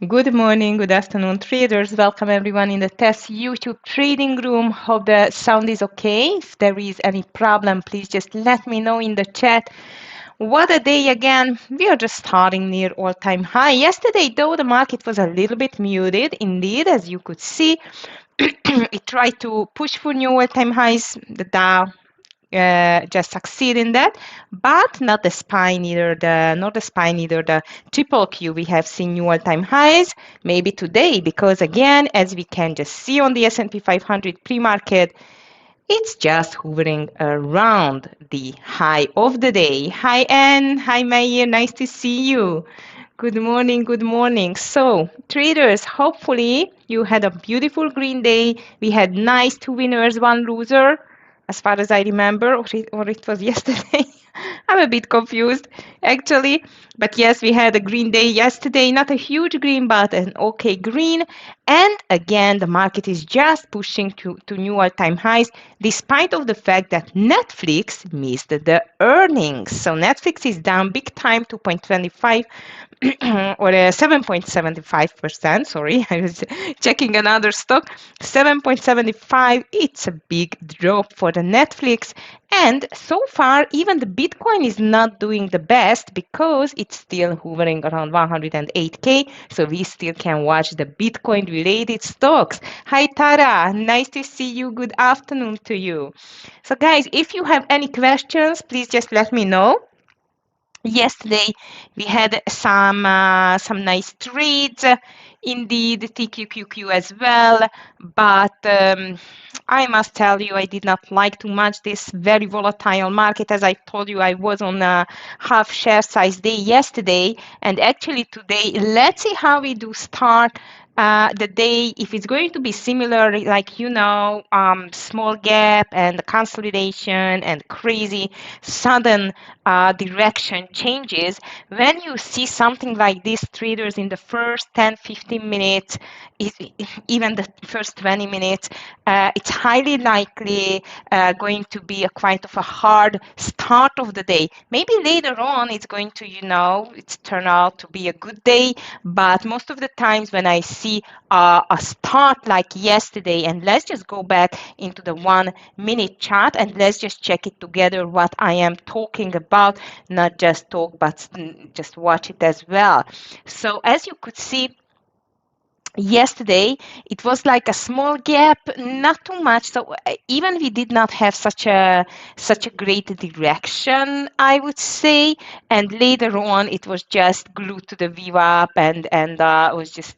Good morning, good afternoon, traders. Welcome everyone in the TEFS YouTube trading room. Hope the sound is okay. If there is any problem, please just let me know in the chat. What a day again. We are just starting near all-time high. Yesterday, though, the market was a little bit muted. Indeed, as you could see, it tried to push for new all-time highs. The Dow just succeed in that, but not the SPY, neither the triple Q. We have seen new all-time highs maybe today, because again, as we can just see on the S&P 500 pre-market, it's just hovering around the high of the day. Hi Anne, hi Mayer, nice to see you. Good morning, good morning. So traders, hopefully you had a beautiful green day. We had nice 2 winners, 1 loser, as far as I remember, or it was yesterday. I'm a bit confused, actually. But yes, we had a green day yesterday. Not a huge green, but an okay green. And again, the market is just pushing to new all-time highs, despite of the fact that Netflix missed the earnings. So Netflix is down big time, 2.25 or 7.75%. Sorry, I was checking another stock. 7.75. It's a big drop for the Netflix. And so far, even the Bitcoin is not doing the best because it's still hovering around 108K. So we still can watch the Bitcoin related stocks. Hi, Tara. Nice to see you. Good afternoon to you. So guys, if you have any questions, please just let me know. Yesterday we had some nice trades, indeed TQQQ as well, but I must tell you I did not like too much this very volatile market. As I told you, I was on a half share size day yesterday, and actually today let's see how we do start the day. If it's going to be similar, like small gap and consolidation and crazy sudden direction changes, when you see something like this, traders, in the first 10-15 minutes, even the first 20 minutes, it's highly likely going to be a quite of a hard start of the day. Maybe later on it's going to it's turn out to be a good day, but most of the times when I see a start like yesterday, and let's just go back into the 1 minute chart and let's just check it together what I am talking about, not just talk but just watch it as well. So as you could see, yesterday it was like a small gap, not too much. So even we did not have such a great direction, I would say, and later on it was just glued to the VWAP and was just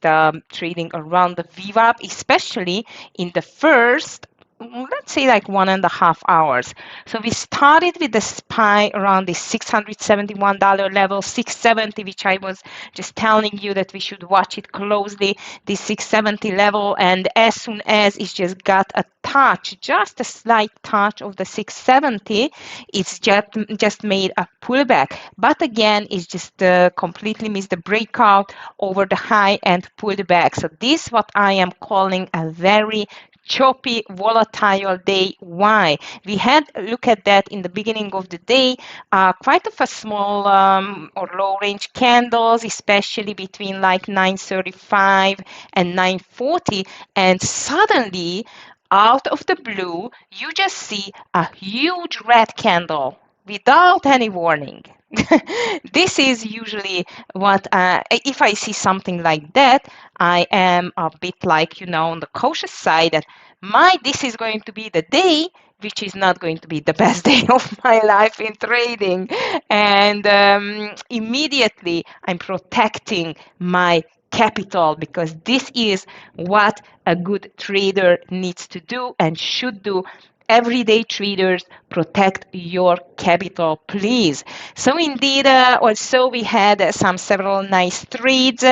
trading around the VWAP, especially in the first, let's say, like 1.5 hours. So we started with the SPY around the $671 level, 670, which I was just telling you that we should watch it closely, the 670 level. And as soon as it just got a touch, just a slight touch of the 670, it's just made a pullback. But again, it's just completely missed the breakout over the high and pulled back. So this is what I am calling a very choppy, volatile day. Why? We had a look at that in the beginning of the day, quite of a small or low range candles, especially between like 9:35 and 9:40, and suddenly out of the blue you just see a huge red candle without any warning. This is usually what, if I see something like that, I am a bit like, on the cautious side that this is going to be the day which is not going to be the best day of my life in trading. And immediately I'm protecting my capital, because this is what a good trader needs to do and should do. Everyday traders, protect your capital, please. So indeed, also we had several nice trades,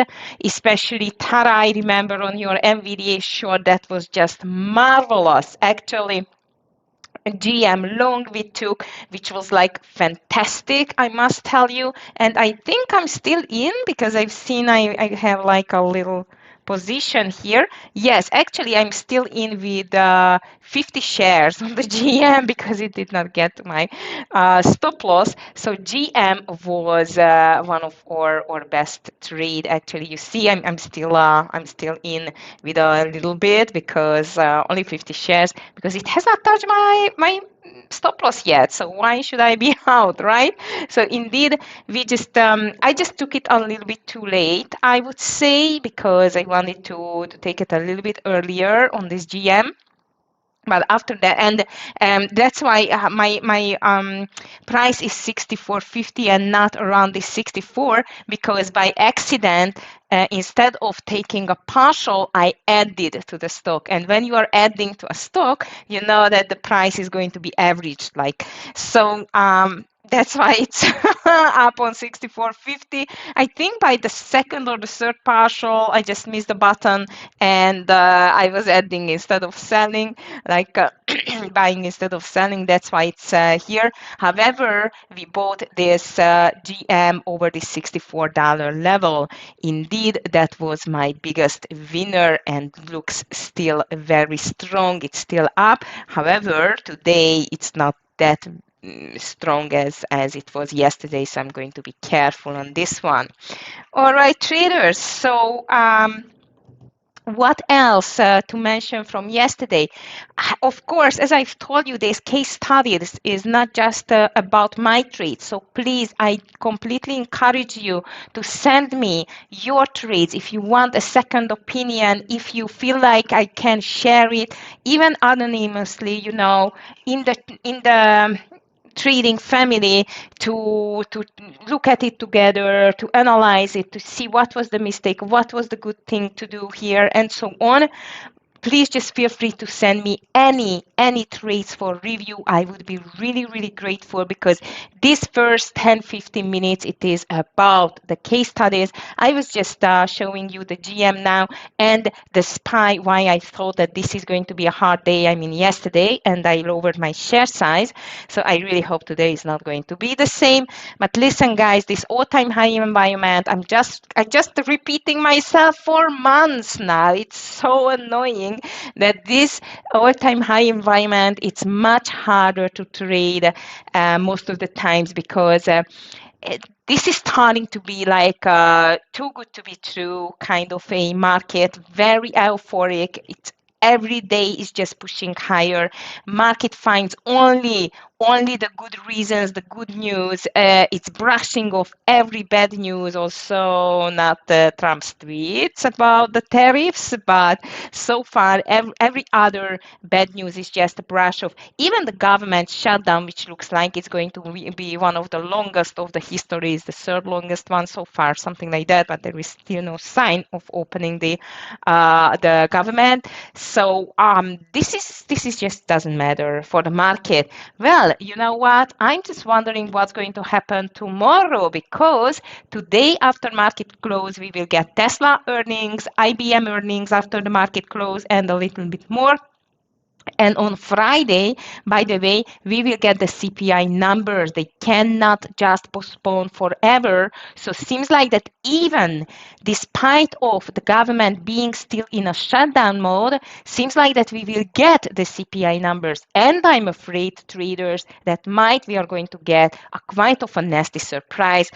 especially Tara, I remember on your NVDA short, that was just marvelous. Actually, GM long we took, which was like fantastic, I must tell you. And I think I'm still in, because I've seen I have like a little position here. Yes, actually, I'm still in with 50 shares on the GM because it did not get my stop loss. So GM was one of our best trade. Actually, you see, I'm still in with a little bit because only 50 shares because it has not touched my stop loss yet. So why should I be out, right? So indeed, I just took it a little bit too late, I would say, because I wanted to take it a little bit earlier on this GM. But after that, and that's why my price is 64.50 and not around the 64, because by accident, instead of taking a partial, I added to the stock. And when you are adding to a stock, you know that the price is going to be averaged. Like so. That's why it's up on 64.50. I think by the second or the third partial, I just missed the button and I was adding instead of selling, like buying instead of selling. That's why it's here. However, we bought this GM over the $64 level. Indeed, that was my biggest winner and looks still very strong. It's still up. However, today it's not that strong as it was yesterday, so I'm going to be careful on this one. All right, traders. So what else to mention from yesterday? Of course, as I've told you, this case study is not just about my trades. So please, I completely encourage you to send me your trades if you want a second opinion, if you feel like I can share it, even anonymously, in the trading family to look at it together, to analyze it, to see what was the mistake, what was the good thing to do here, and so on. Please just feel free to send me any trades for review. I would be really grateful, because this first 10-15 minutes, it is about the case studies. I was just showing you the GM now and the SPY, why I thought that this is going to be a hard day. I mean, yesterday, and I lowered my share size. So I really hope today is not going to be the same. But listen, guys, this all-time high environment, I just repeating myself for months now. It's so annoying that this all-time high environment, it's much harder to trade most of the times, because this is starting to be like too good to be true kind of a market, very euphoric. It's every day is just pushing higher. Market finds only the good reasons, the good news. It's brushing off every bad news. Also, not Trump's tweets about the tariffs, but so far every other bad news is just a brush off. Even the government shutdown, which looks like it's going to be one of the longest of the histories, the third longest one so far, something like that. But there is still no sign of opening the government. So this is just doesn't matter for the market. Well, you know what? I'm just wondering what's going to happen tomorrow, because today after market close, we will get Tesla earnings, IBM earnings after the market close, and a little bit more. And on Friday, by the way, we will get the CPI numbers. They cannot just postpone forever. So it seems like that even despite of the government being still in a shutdown mode, seems like that we will get the CPI numbers. And I'm afraid, traders, that we are going to get a quite of a nasty surprise.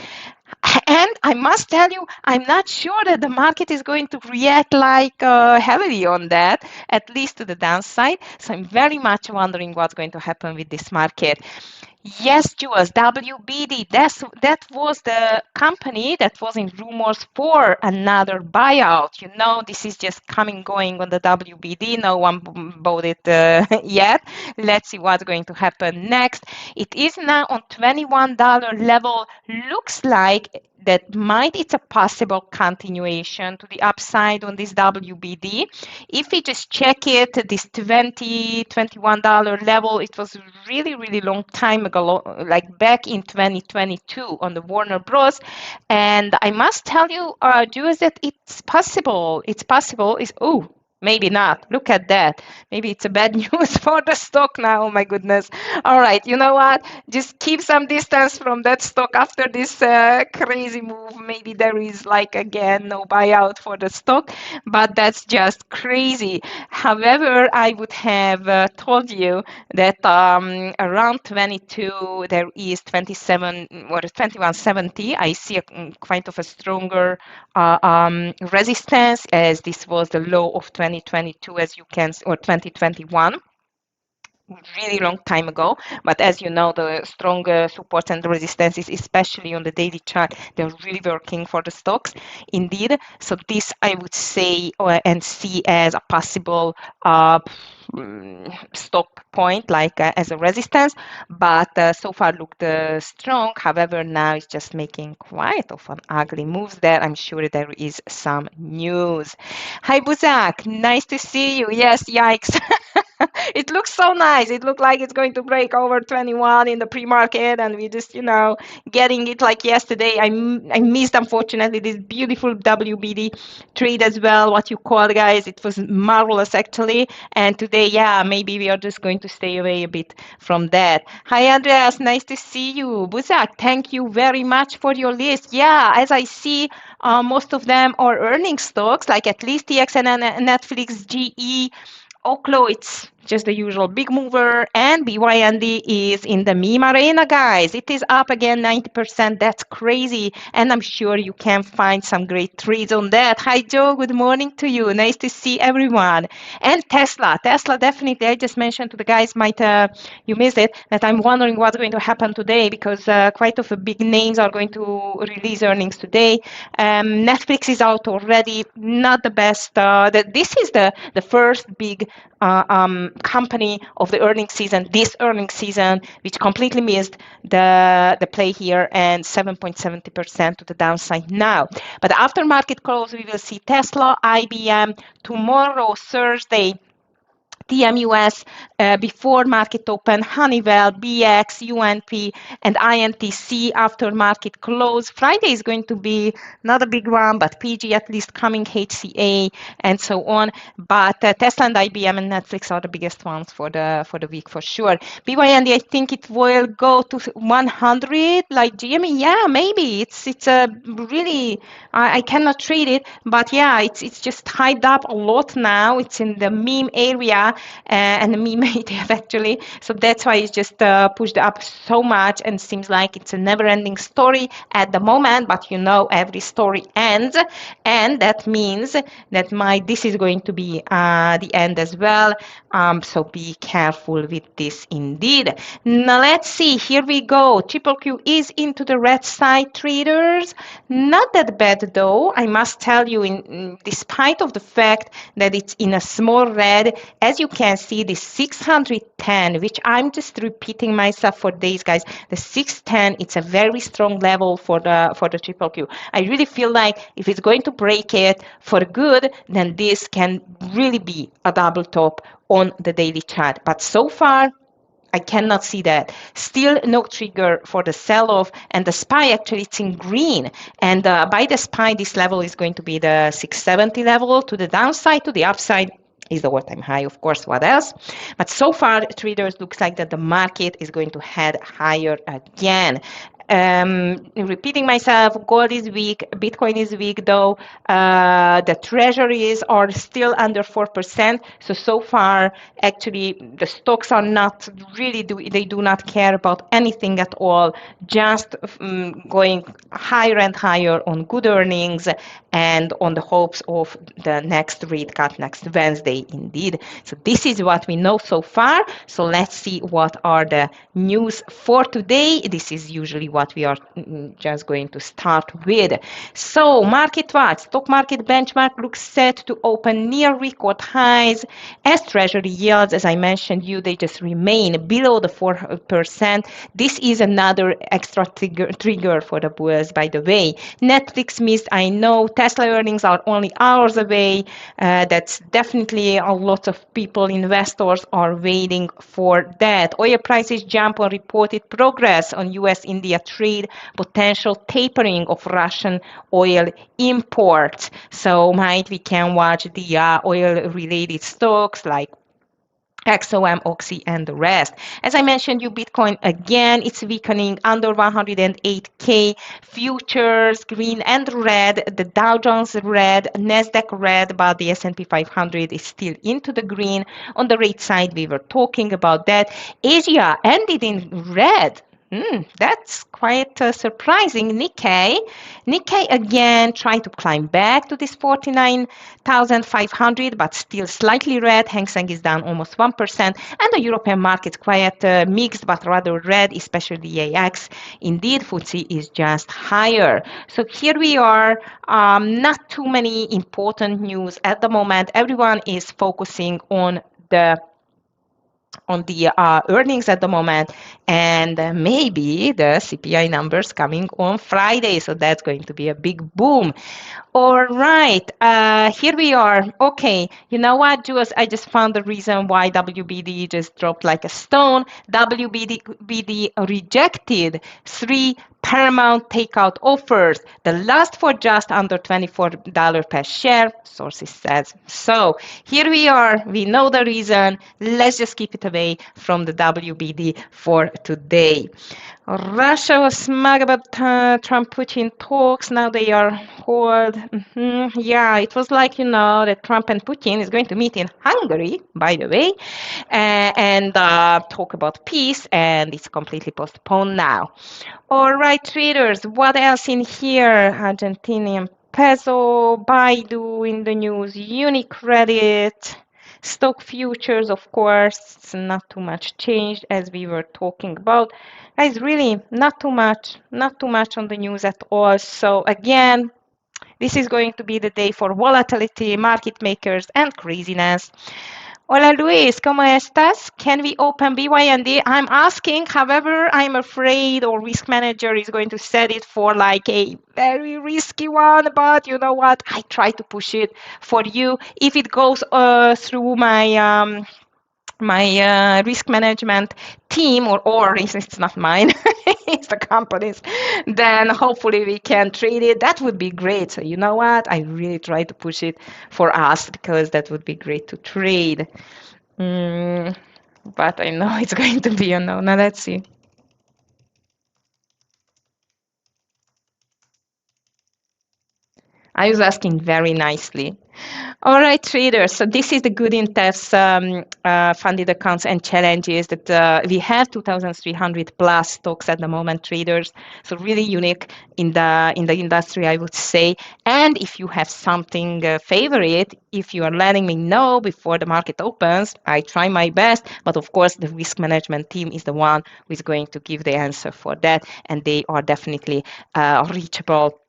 And I must tell you, I'm not sure that the market is going to react like heavily on that, at least to the downside. So I'm very much wondering what's going to happen with this market. Yes, Jules, WBD, that was the company that was in rumors for another buyout. You know, this is just going on the WBD. No one bought it yet. Let's see what's going to happen next. It is now on $21 level. Looks like that it's a possible continuation to the upside on this WBD. If we just check it, this $21 level, it was really long time ago, like back in 2022 on the Warner Bros. And I must tell you, Jules, that it's possible. It's possible. Maybe not. Look at that. Maybe it's a bad news for the stock now. Oh my goodness. All right. You know what? Just keep some distance from that stock after this crazy move. Maybe there is like again no buyout for the stock, but that's just crazy. However, I would have told you that around 22 there is 27 or 2170. I see quite of a stronger resistance, as this was the low of 2022, as you can, or 2021, really long time ago. But as you know, the strong supports and resistances, especially on the daily chart, they're really working for the stocks indeed. So this I would say and see as a possible stop point, like as a resistance, but so far looked strong. However, now it's just making quite of an ugly moves there. I'm sure there is some news. Hi Buzak, nice to see you. Yes, yikes. It looks so nice. It looked like it's going to break over 21 in the pre-market, and we just, getting it like yesterday. I missed, unfortunately, this beautiful WBD trade as well, what you call, guys. It was marvelous, actually. And today, yeah, maybe we are just going to stay away a bit from that. Hi, Andreas. Nice to see you. Buzak, thank you very much for your list. Yeah, as I see, most of them are earning stocks, like at least TXN and Netflix, GE, Oklo, it's just the usual big mover, and BYND is in the meme arena, guys. It is up again 90%. That's crazy, and I'm sure you can find some great trades on that. Hi, Joe. Good morning to you. Nice to see everyone. And Tesla, definitely. I just mentioned to the guys, might you missed it, that I'm wondering what's going to happen today, because quite of big names are going to release earnings today. Netflix is out already. Not the best. This is the first big company of the earnings season, this earnings season, which completely missed the play here, and 7.70% to the downside now. But after market close, we will see Tesla, IBM, tomorrow, Thursday, TMUS, before market open, Honeywell, BX, UNP, and INTC after market close. Friday is going to be not a big one, but PG at least coming, HCA, and so on. But Tesla and IBM and Netflix are the biggest ones for the week for sure. BYND, I think it will go to 100, like GME. Yeah, maybe it's a really, I cannot trade it, but yeah, it's just hyped up a lot now. It's in the meme area, and the meme ETF actually. So that's why it's just pushed up so much, and seems like it's a never-ending story at the moment. But every story ends, and that means that this is going to be the end as well. So be careful with this indeed. Now let's see. Here we go. Triple Q is into the red side, traders. Not that bad though, I must tell you. Despite of the fact that it's in a small red, as you can see, the 610, which I'm just repeating myself for days, guys. The 610, it's a very strong level for the Triple Q. I really feel like if it's going to break it for good, then this can really be a double top on the daily chart. But so far, I cannot see that. Still no trigger for the sell-off, and the SPY actually it's in green. And by the SPY, this level is going to be the 670 level to the downside. To the upside is the all-time high, of course. What else? But so far, traders, looks like that the market is going to head higher again. Repeating myself, gold is weak, Bitcoin is weak though. The treasuries are still under 4%. So far, actually, the stocks are not really, they do not care about anything at all, just going higher and higher on good earnings and on the hopes of the next rate cut next Wednesday, indeed. So this is what we know so far. So let's see what are the news for today. This is usually what we are just going to start with. So market watch, stock market benchmark looks set to open near record highs, as treasury yields, as I mentioned you, they just remain below the 4%. This is another extra trigger for the bulls, by the way. Netflix missed, I know. Tesla earnings are only hours away. That's definitely a lot of people, investors are waiting for that. Oil prices jump on reported progress on US-India trade potential tapering of Russian oil imports. So might we can watch the oil-related stocks like XOM, Oxy, and the rest. As I mentioned, you Bitcoin again, it's weakening under 108K. Futures, green and red. The Dow Jones red, Nasdaq red, but the S&P 500 is still into the green. On the rate side, we were talking about that. Asia ended in red. That's quite surprising. Nikkei again trying to climb back to this 49,500, but still slightly red. Hang Seng is down almost 1%, and the European market's quite mixed, but rather red, especially the AX. Indeed, FTSE is just higher. So here we are. Not too many important news at the moment. Everyone is focusing on the earnings at the moment, and maybe the CPI numbers coming on Friday. So that's going to be a big boom. All right, here we are. Okay, you know what, Jules? I just found the reason why WBD just dropped like a stone. WBD rejected 3 Paramount takeout offers, the last for just under $24 per share, sources says. So here we are. We know the reason. Let's just keep it away from the WBD for today. Russia was smug about Trump-Putin talks. Now they are hold. Yeah, it was like, that Trump and Putin is going to meet in Hungary, by the way, and talk about peace, and it's completely postponed now. All right, traders, what else in here? Argentinian peso, Baidu in the news, Unicredit, stock futures, of course, it's not too much changed as we were talking about. Guys, really not too much on the news at all. So again, this is going to be the day for volatility, market makers, and craziness. Hola Luis, ¿cómo estás? Can we open BYND? I'm asking, however, I'm afraid our risk manager is going to set it for like a very risky one, but you know what? I try to push it for you. If it goes through my risk management team, or it's not mine, it's the company's, then hopefully we can trade it. That would be great. So you know what? I really try to push it for us because that would be great to trade. But I know it's going to be a no. Now let's see. I was asking very nicely. All right, traders. So this is the good in TEFS funded accounts and challenges that we have 2,300 plus stocks at the moment, traders. So really unique in the industry, I would say. And if you have something favorite, if you are letting me know before the market opens, I try my best. But of course, the risk management team is the one who is going to give the answer for that, and they are definitely reachable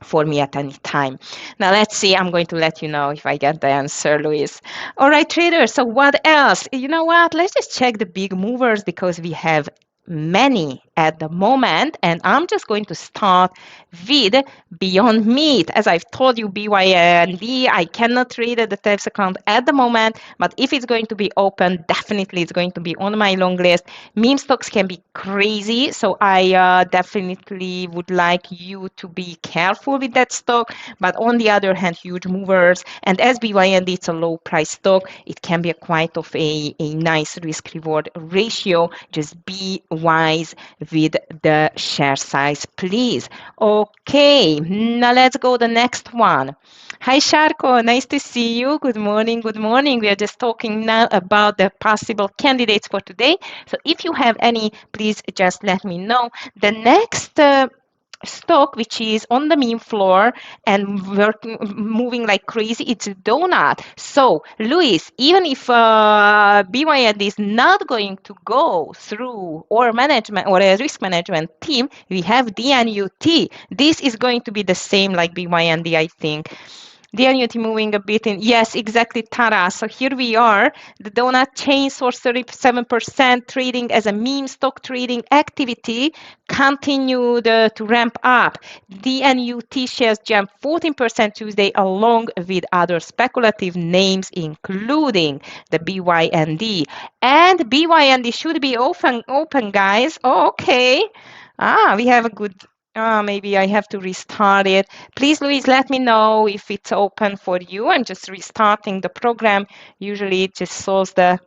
for me at any time. Now let's see, I'm going to let you know if I get the answer, Luis. All right, traders, so what else? You know what, let's just check the big movers because we have many at the moment, and I'm just going to start with Beyond Meat. As I've told you, BYND, I cannot trade at the TEFS account at the moment, but if it's going to be open, definitely it's going to be on my long list. Meme stocks can be crazy, so I definitely would like you to be careful with that stock, but on the other hand, huge movers, and as BYND, it's a low price stock, it can be quite of a nice risk reward ratio. Just be wise with the share size, please. Okay, now let's go the next one. Hi Sharko, nice to see you. Good morning, good morning. We are just talking now about the possible candidates for today. So if you have any, please just let me know. The next stock which is on the meme floor and moving like crazy, it's a donut. So Luis, even if BYD is not going to go through or management or a risk management team, we have DNUT. This is going to be the same like BYD, I think. The annuity moving a bit in, yes, exactly, Tara. So here we are, the donut chain source 37% trading as a meme stock trading activity continued to ramp up. The NUT shares jumped 14% Tuesday along with other speculative names including the BYND. And BYND should be open guys. Oh, okay. We have a good, maybe I have to restart it. Please, Louise, let me know if it's open for you. I'm just restarting the program. Usually it just solves the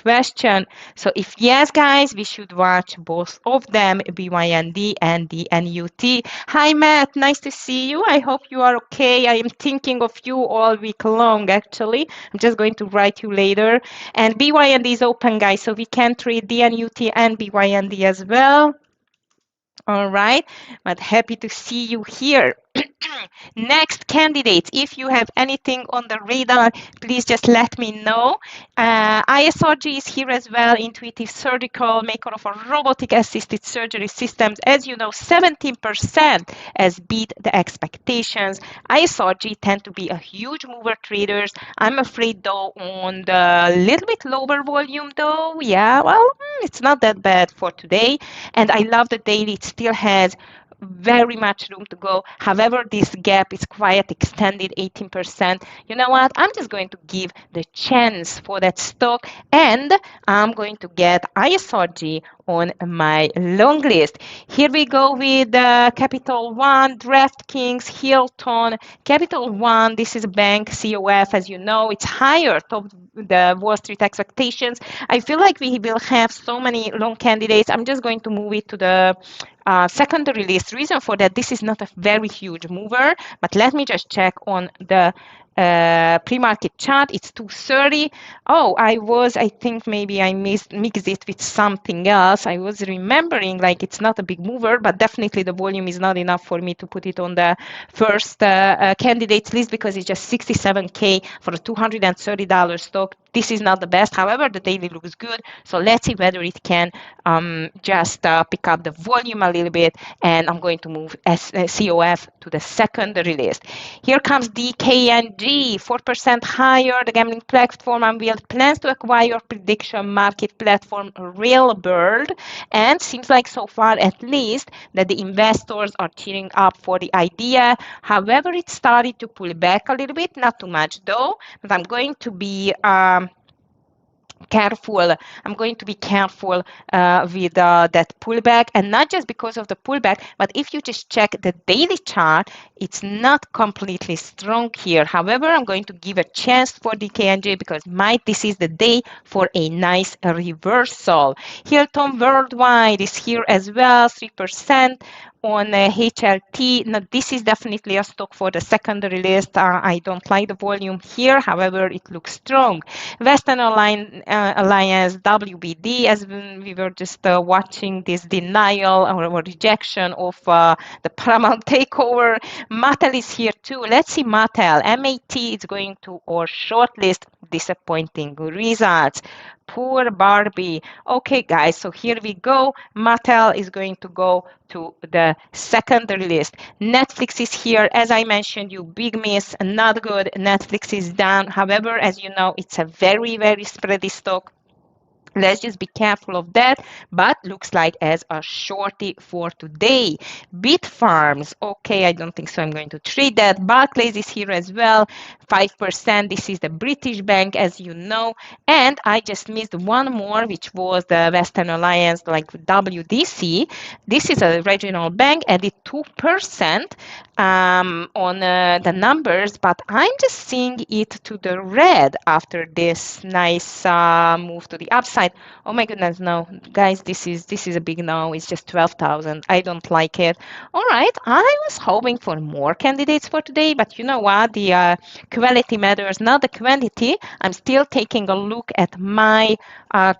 question. So if yes, guys, we should watch both of them, BYND and the NUT. Hi, Matt. Nice to see you. I hope you are okay. I am thinking of you all week long, actually. I'm just going to write you later. And BYND is open, guys, so we can trade the NUT and BYND as well. All right, but happy to see you here. Next, candidates, if you have anything on the radar, please just let me know. ISRG is here as well, Intuitive Surgical, maker of a robotic assisted surgery systems. As you know, 17% has beat the expectations. ISRG tend to be a huge mover traders. I'm afraid though on the little bit lower volume though, yeah, well, it's not that bad for today. And I love the daily, it still has very much room to go. However, this gap is quite extended, 18%. You know what? I'm just going to give the chance for that stock, and I'm going to get ISRG on my long list. Here we go with Capital One, DraftKings, Hilton. Capital One, this is a bank, COF, as you know, it's higher top the Wall Street expectations. I feel like we will have so many long candidates. I'm just going to move it to the secondary list. Reason for that, this is not a very huge mover, but let me just check on the pre-market chart. It's 230. Oh, I think maybe I mixed it with something else. I was remembering like it's not a big mover, but definitely the volume is not enough for me to put it on the first candidates list because it's just 67K for a $230 stock. This is not the best. However, the daily looks good. So let's see whether it can just pick up the volume a little bit. And I'm going to move COF to the secondary list. Here comes DKNG, 4% higher. The gambling platform unveiled plans to acquire prediction market platform Railbird. And seems like so far, at least, that the investors are cheering up for the idea. However, it started to pull back a little bit, not too much though, but I'm going to be careful. I'm going to be careful with that pullback, and not just because of the pullback, but if you just check the daily chart, it's not completely strong here. However, I'm going to give a chance for DKNJ because this is the day for a nice reversal. Hilton Worldwide is here as well, 3% on HLT. Now, this is definitely a stock for the secondary list. I don't like the volume here. However, it looks strong. Western Alliance, WBD, as we were just watching this denial or rejection of the Paramount takeover. Mattel is here too. Let's see Mattel. MAT is going to our shortlist. Disappointing results. Poor Barbie. Okay, guys, so here we go. Mattel is going to go to the secondary list. Netflix is here. As I mentioned, you big miss, not good. Netflix is down. However, as you know, it's a very, very spready stock. Let's just be careful of that, but looks like as a shorty for today. Bitfarms, okay, I don't think so. I'm going to trade that. Barclays is here as well, 5%. This is the British bank, as you know. And I just missed one more, which was the Western Alliance, like WDC. This is a regional bank, added 2% on the numbers, but I'm just seeing it to the red after this nice move to the upside. Oh my goodness, no, guys, this is a big no. It's just 12,000. I don't like it. All right, I was hoping for more candidates for today, but you know what? The quality matters, not the quantity. I'm still taking a look at my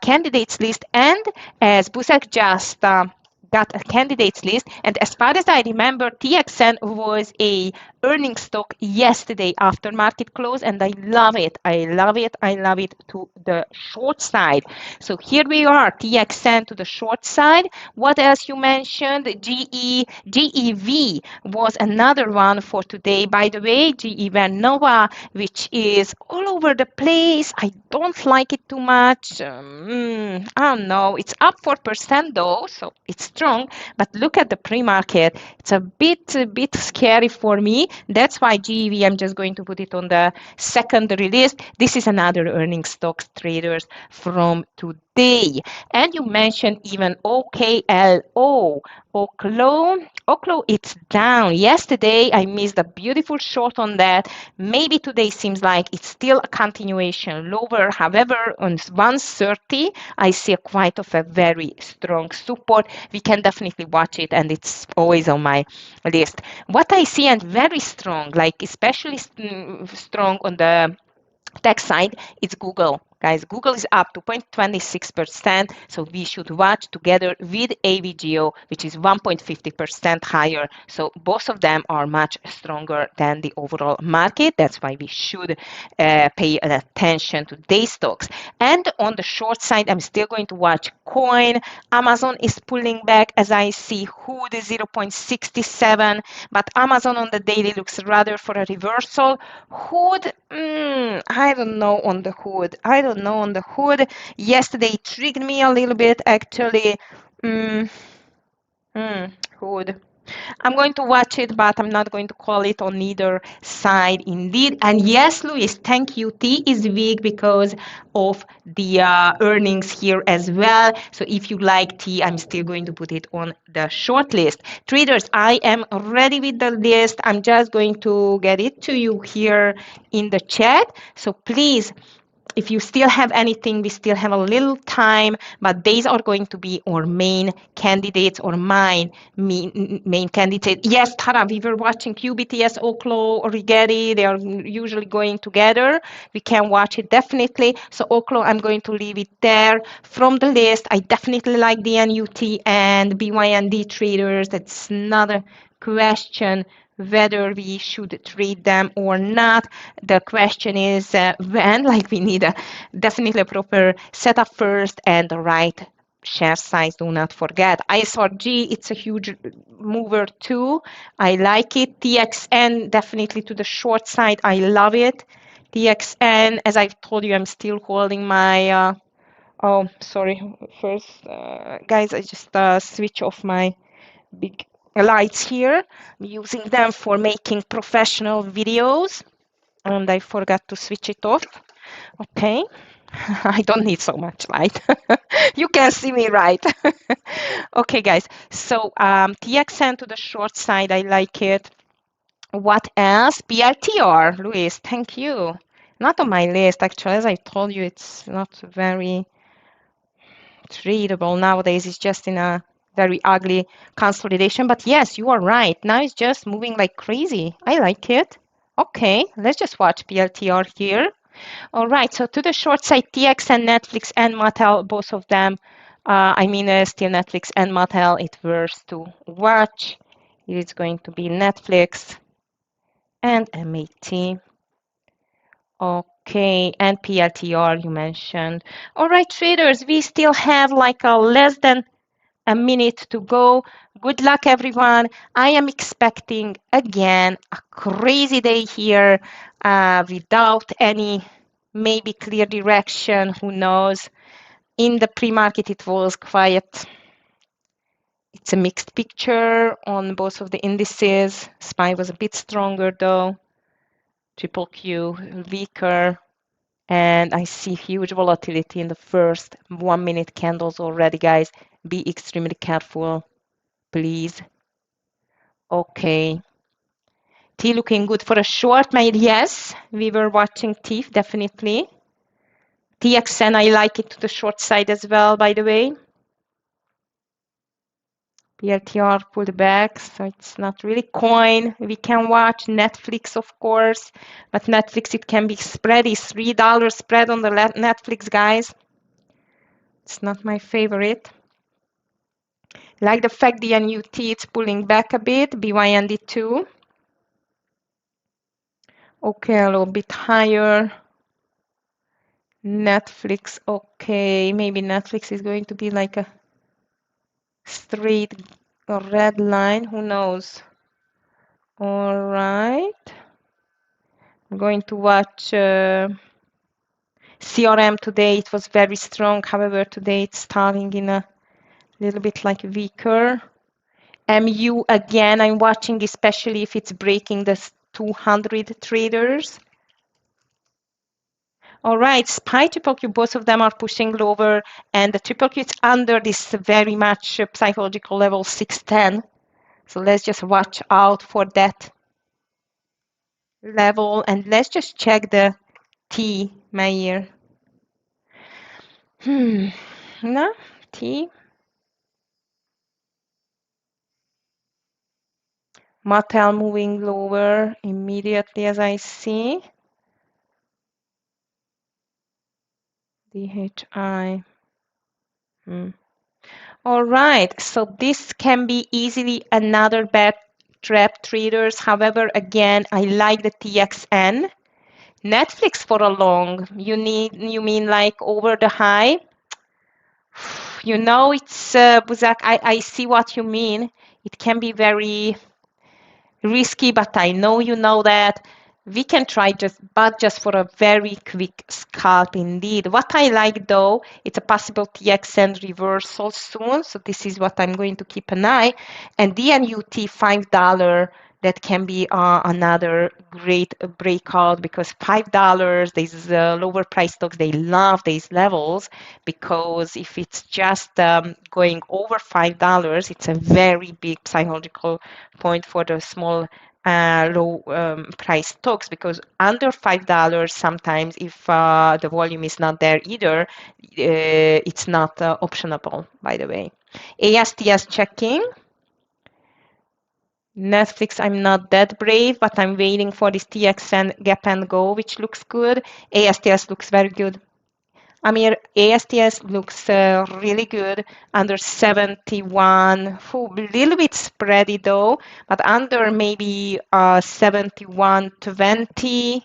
candidates list, and as Busek just got a candidates list, and as far as I remember, TXN was a earning stock yesterday after market close, and I love it. I love it. I love it to the short side. So here we are, TXN to the short side. What else you mentioned? GEV was another one for today. By the way, GE Vernova, which is all over the place. I don't like it too much. I don't know. It's up 4% though, so it's strong. But look at the pre-market. It's a bit scary for me. That's why GEV, I'm just going to put it on the secondary list. This is another earning stocks traders from today. day. And you mentioned even OKLO. Oklo, it's down. Yesterday, I missed a beautiful short on that. Maybe today seems like it's still a continuation lower. However, on 130, I see a quite of a very strong support. We can definitely watch it, and it's always on my list. What I see and very strong, like especially strong on the tech side, it's Google. Guys, Google is up 2.26%, so we should watch together with AVGO, which is 1.50% higher. So both of them are much stronger than the overall market. That's why we should pay attention to these stocks. And on the short side, I'm still going to watch Coin. Amazon is pulling back as I see Hood 0.67, but Amazon on the daily looks rather for a reversal. Hood, I don't know on the Hood. I don't know on the Hood. Yesterday it trigged me a little bit actually. Hood. I'm going to watch it, but I'm not going to call it on either side indeed. And yes, Luis, thank you. T is weak because of the earnings here as well. So if you like T, I'm still going to put it on the short list. Traders, I am ready with the list. I'm just going to get it to you here in the chat. So please, if you still have anything, we still have a little time, but these are going to be our main candidates or main candidate. Yes, Tara, we were watching QBTS, Oklo, or Rigetti. They are usually going together. We can watch it definitely. So Oklo, I'm going to leave it there. From the list, I definitely like the NUT and BYND traders. That's another question whether we should trade them or not. The question is when, like we need definitely a proper setup first and the right share size, do not forget. ISRG, it's a huge mover too. I like it. TXN, definitely to the short side, I love it. TXN, as I've told you, I'm still holding my, oh, sorry, first, guys, I just switch off my big lights here. I'm using them for making professional videos and I forgot to switch it off. Okay, I don't need so much light. You can see me right. Okay, guys, so TXN to the short side, I like it. What else? PLTR, Luis, thank you. Not on my list, actually, as I told you, it's not very tradable nowadays. It's just in a very ugly consolidation. But yes, you are right. Now it's just moving like crazy. I like it. Okay, let's just watch PLTR here. All right, so to the short side, TX and Netflix and Mattel, both of them. Still Netflix and Mattel, it worth to watch. It's going to be Netflix and MAT. Okay, and PLTR you mentioned. All right, traders, we still have like a less than a minute to go. Good luck, everyone. I am expecting again a crazy day here without any maybe clear direction. Who knows? In the pre-market, it was quiet. It's a mixed picture on both of the indices. SPY was a bit stronger though. Triple Q weaker. And I see huge volatility in the first 1 minute candles already, guys. Be extremely careful, please. Okay. T looking good for a short, mate. Yes, we were watching T definitely. TXN, I like it to the short side as well, by the way. PLTR pulled back, so it's not really coin. We can watch Netflix, of course, but Netflix, it can be spready. $3 spread on the Netflix, guys. It's not my favorite. Like the fact the NUT, it's pulling back a bit. BYND too. Okay, a little bit higher. Netflix, okay. Maybe Netflix is going to be like a straight or red line. Who knows? All right. I'm going to watch CRM today. It was very strong. However, today it's starting in a little bit like weaker. MU again, I'm watching, especially if it's breaking the 200 traders. All right, SPY triple Q, both of them are pushing lower, and the triple Q is under this very much psychological level 610. So let's just watch out for that level, and let's just check the T, Meyer. No, T. Mattel moving lower immediately as I see. DHI. All right, so this can be easily another bad trap, traders. However, again, I like the TXN. Netflix for a long. You mean like over the high? You know, it's Buzak, I see what you mean. It can be very risky, but I know you know that. We can try just for a very quick scalp indeed. What I like though, it's a possible TXN reversal soon. So this is what I'm going to keep an eye. And DNUT $5, that can be another great breakout, because $5, these lower price stocks, they love these levels, because if it's just going over $5, it's a very big psychological point for the small low price stocks, because under $5 sometimes, if the volume is not there either, it's not optionable, by the way. ASTS checking. Netflix, I'm not that brave, but I'm waiting for this TXN gap and go, which looks good. ASTS looks very good. Amir, ASTS looks really good under 71. A little bit spready though, but under maybe 71.20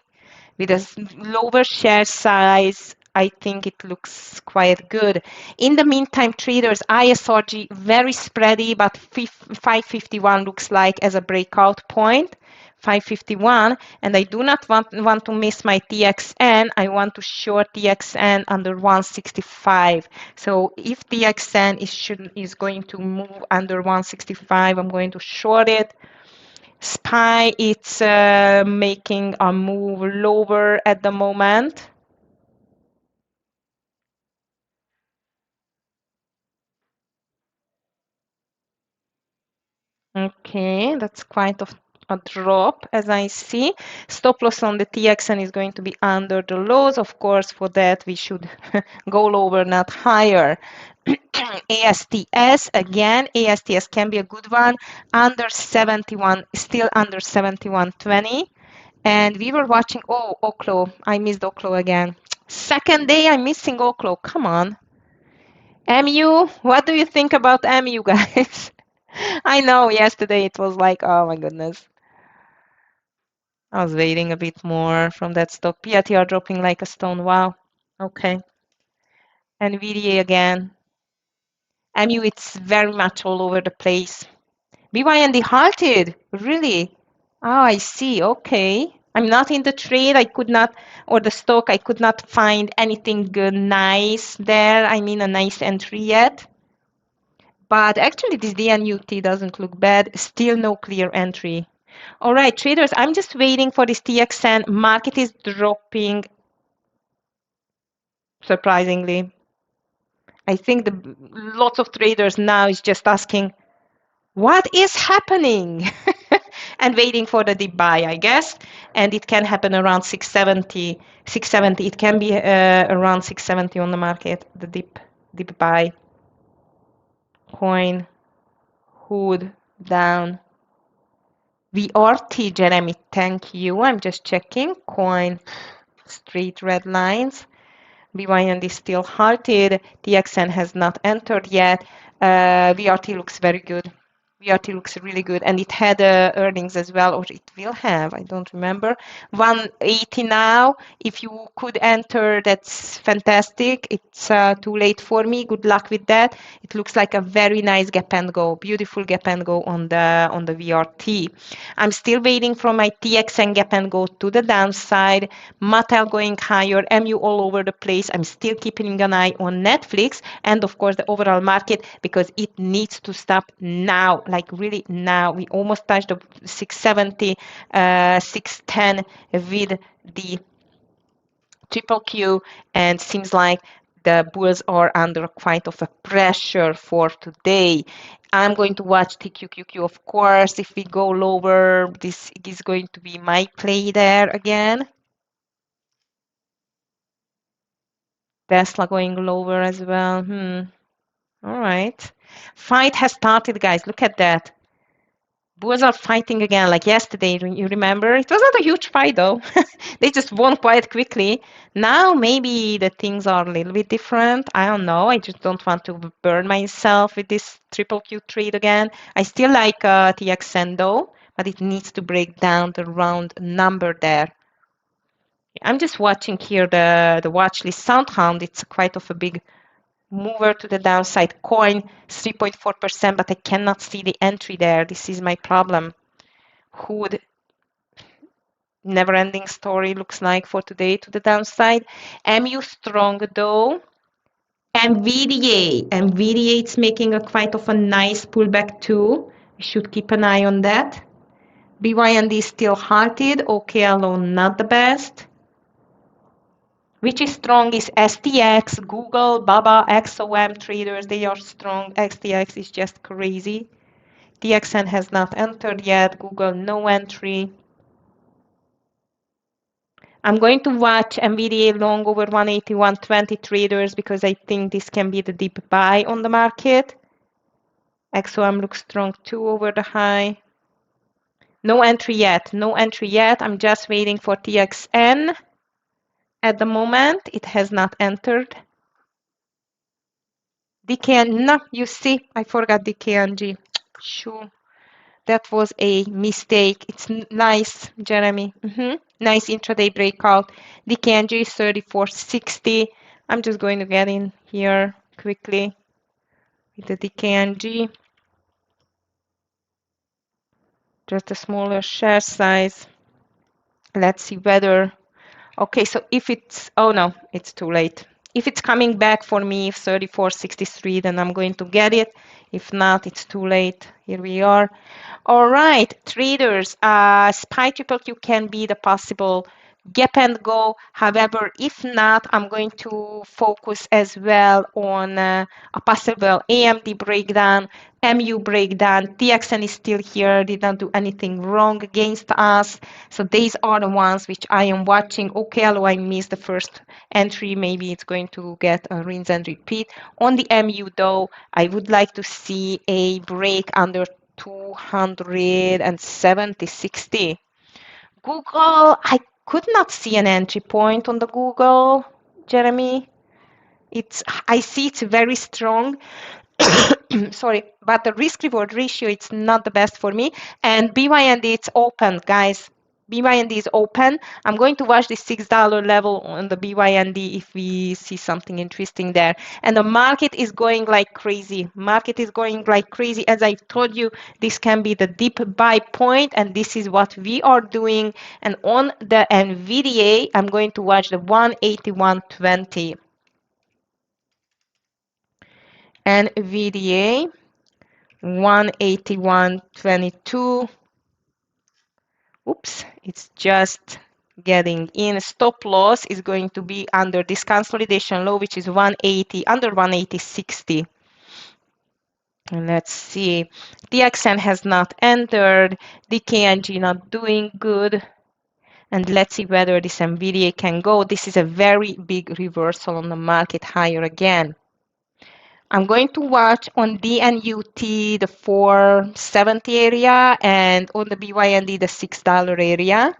with a lower share size. I think it looks quite good. In the meantime, traders, ISRG very spready, but 551 looks like as a breakout point. 551, and I do not want to miss my TXN. I want to short TXN under 165. So if TXN is going to move under 165, I'm going to short it. SPY, it's making a move lower at the moment. Okay, that's quite a drop as I see. Stop loss on the TXN is going to be under the lows. Of course, for that we should go lower, not higher. ASTS, again, ASTS can be a good one. Under 71, still under 71.20. And we were watching, oh, Oklo. I missed Oklo again. Second day I'm missing Oklo. Come on. MU, what do you think about MU, guys? I know yesterday it was like, oh my goodness. I was waiting a bit more from that stock. PATR dropping like a stone. Wow. Okay. NVDA again. MU, it's very much all over the place. BYND halted. Really? Oh, I see. Okay. I'm not in the trade. I could not, or the stock, I could not find anything nice there. I mean, a nice entry yet. But actually, this DNUT doesn't look bad. Still no clear entry. All right, traders, I'm just waiting for this TXN. Market is dropping, surprisingly. I think lots of traders now is just asking, what is happening? And waiting for the dip buy, I guess. And it can happen around 670. 670. It can be around 670 on the market, the dip buy. Coin, hood, down. VRT, Jeremy, thank you. I'm just checking. Coin, straight red lines. BYND is still halted. TXN has not entered yet. VRT looks very good. VRT looks really good, and it had earnings as well, or it will have, I don't remember. 180 now. If you could enter, that's fantastic. It's too late for me. Good luck with that. It looks like a very nice gap and go, beautiful gap and go on the VRT. I'm still waiting for my TXN gap and go to the downside. Mattel going higher, MU all over the place. I'm still keeping an eye on Netflix and of course the overall market, because it needs to stop now, like really now. We almost touched the 670, 610 with the triple Q, and seems like the bulls are under quite of a pressure for today. I'm going to watch TQQQ, of course. If we go lower, this is going to be my play there again. Tesla going lower as well. All right. Fight has started, guys. Look at that. Bulls are fighting again, like yesterday. You remember? It was not a huge fight, though. They just won quite quickly. Now, maybe the things are a little bit different. I don't know. I just don't want to burn myself with this triple Q trade again. I still like TXN, though, but it needs to break down the round number there. I'm just watching here the watch list. SoundHound, it's quite of a big mover to the downside. Coin 3.4%, but I cannot see the entry there. This is my problem. Hood, never ending story looks like for today to the downside. MU strong though. NVDA, it's making a quite of a nice pullback too. We should keep an eye on that. BYND still halted. OK alone not the best. Which is strong is STX, Google, Baba, XOM traders. They are strong. XTX is just crazy. TXN has not entered yet. Google, no entry. I'm going to watch NVDA long over 180, 120 traders because I think this can be the deep buy on the market. XOM looks strong too over the high. No entry yet. No entry yet. I'm just waiting for TXN. At the moment, it has not entered. DKN, no, you see, I forgot DKNG. Sure. That was a mistake. It's nice, Jeremy. Nice intraday breakout. DKNG is 34.60. I'm just going to get in here quickly with the DKNG. Just a smaller share size. Let's see whether. Okay, so if it's, oh no, it's too late. If it's coming back for me, 34.63, then I'm going to get it. If not, it's too late. Here we are. All right, traders, SPY triple Q can be the possible gap and go. However, if not, I'm going to focus as well on a possible AMD breakdown, MU breakdown. TXN is still here, did not do anything wrong against us. So these are the ones which I am watching. Okay, although I missed the first entry, maybe it's going to get a rinse and repeat. On the MU though, I would like to see a break under 270.60. Google, I could not see an entry point on the Google, Jeremy. I see it's very strong. Sorry, but the risk reward ratio, it's not the best for me. And BYND, it's open, guys. BYND is open. I'm going to watch the $6 level on the BYND if we see something interesting there. And the market is going like crazy. Market is going like crazy. As I told you, this can be the deep buy point, and this is what we are doing. And on the NVDA, I'm going to watch the 181.20. NVDA 181.22. Oops, it's just getting in. Stop loss is going to be under this consolidation low, which is 180, under 180.60. And let's see. DXN has not entered. DKNG not doing good. And let's see whether this NVDA can go. This is a very big reversal on the market higher again. I'm going to watch on DNUT the 470 area and on the BYND the $6 area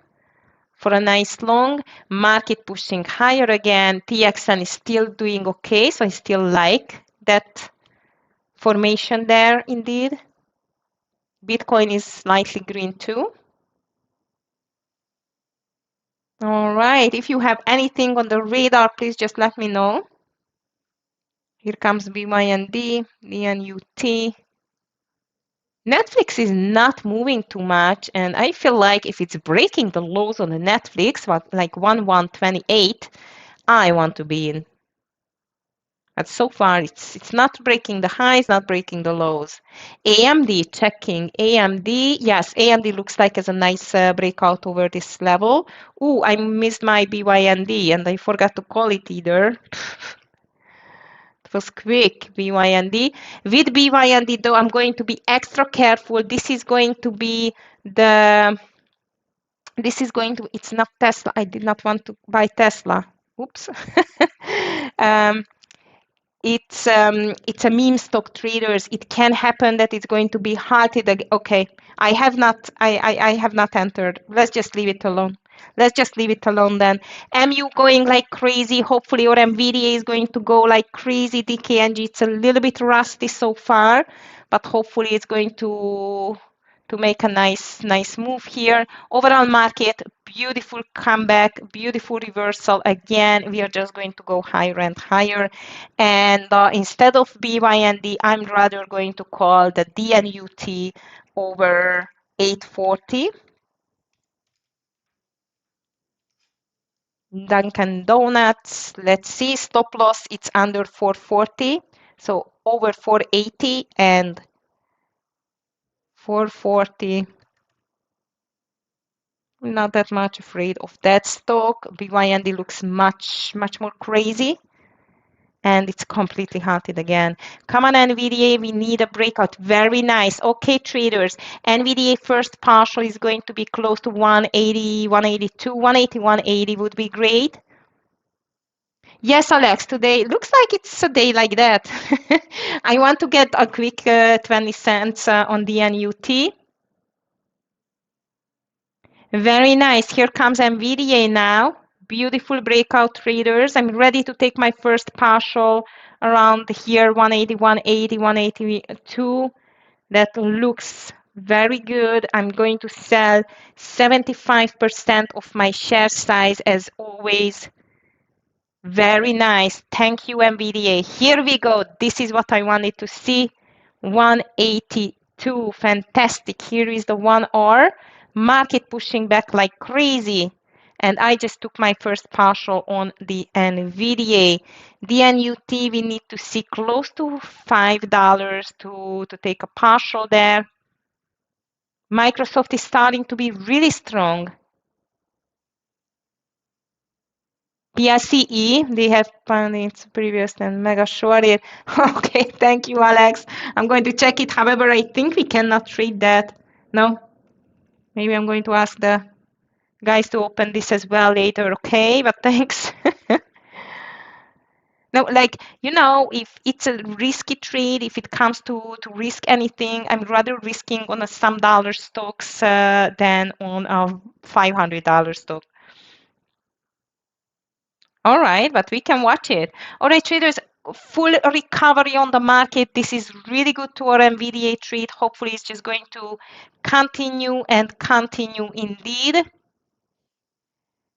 for a nice long. Market pushing higher again. TXN is still doing okay, so I still like that formation there indeed. Bitcoin is slightly green too. All right, if you have anything on the radar, please just let me know. Here comes BYND, DNUT. Netflix is not moving too much, and I feel like if it's breaking the lows on the Netflix, like 1128, I want to be in. But so far, it's not breaking the highs, not breaking the lows. AMD, checking. AMD, yes, AMD looks like as a nice breakout over this level. Ooh, I missed my BYND, and I forgot to call it either. It was quick, BYND. With BYND, though, I'm going to be extra careful. This is going to be it's not Tesla. I did not want to buy Tesla. Oops. um, it's a meme stock traders. It can happen that it's going to be halted. Okay, I have not entered. Let's just leave it alone. Let's just leave it alone then. MU going like crazy, hopefully, or NVIDIA is going to go like crazy. DKNG, it's a little bit rusty so far, but hopefully it's going to make a nice move here. Overall market, beautiful comeback, beautiful reversal. Again, we are just going to go higher and higher. And instead of BYND, I'm rather going to call the DNUT over 840. Dunkin' Donuts, let's see, stop loss, it's under 440. So over 480 and 440. Not that much afraid of that stock. BYND looks much more crazy. And it's completely halted again. Come on, NVDA, we need a breakout. Very nice. Okay, traders. NVDA first partial is going to be close to 180, 182, 180, 180 would be great. Yes, Alex, today looks like it's a day like that. I want to get a quick 20 cents on the NUT. Very nice. Here comes NVDA now. Beautiful breakout traders. I'm ready to take my first partial around here, 180, 180, 182. That looks very good. I'm going to sell 75% of my share size as always. Very nice. Thank you, NVDA. Here we go. This is what I wanted to see. 182. Fantastic. Here is the 1R. Market pushing back like crazy. And I just took my first partial on the NVDA. The NUT, we need to see close to $5 to take a partial there. Microsoft is starting to be really strong. PSCE, they have found its previous and mega shorted. Okay, thank you, Alex. I'm going to check it. However, I think we cannot trade that. No? Maybe I'm going to ask the guys to open this as well later, okay? But thanks. No, like, you know, if it's a risky trade, if it comes to risk anything, I'm rather risking on a some dollar stocks than on a $500 stock. All right, but we can watch it. All right, traders, full recovery on the market. This is really good to our NVDA trade. Hopefully, it's just going to continue and continue indeed.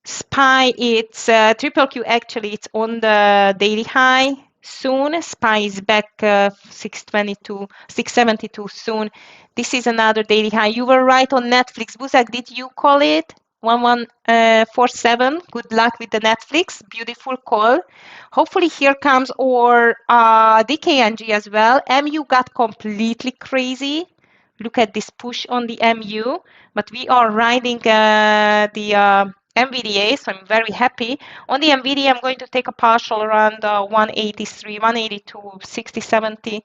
SPY, it's triple Q actually, it's on the daily high soon. SPY is back 622, 672 soon. This is another daily high. You were right on Netflix. Buzak, did you call it? 1147. Good luck with the Netflix. Beautiful call. Hopefully here comes or DKNG as well. MU got completely crazy. Look at this push on the MU, but we are riding the NVDA, so I'm very happy. On the NVDA, I'm going to take a partial around 183, 182, 60, 70.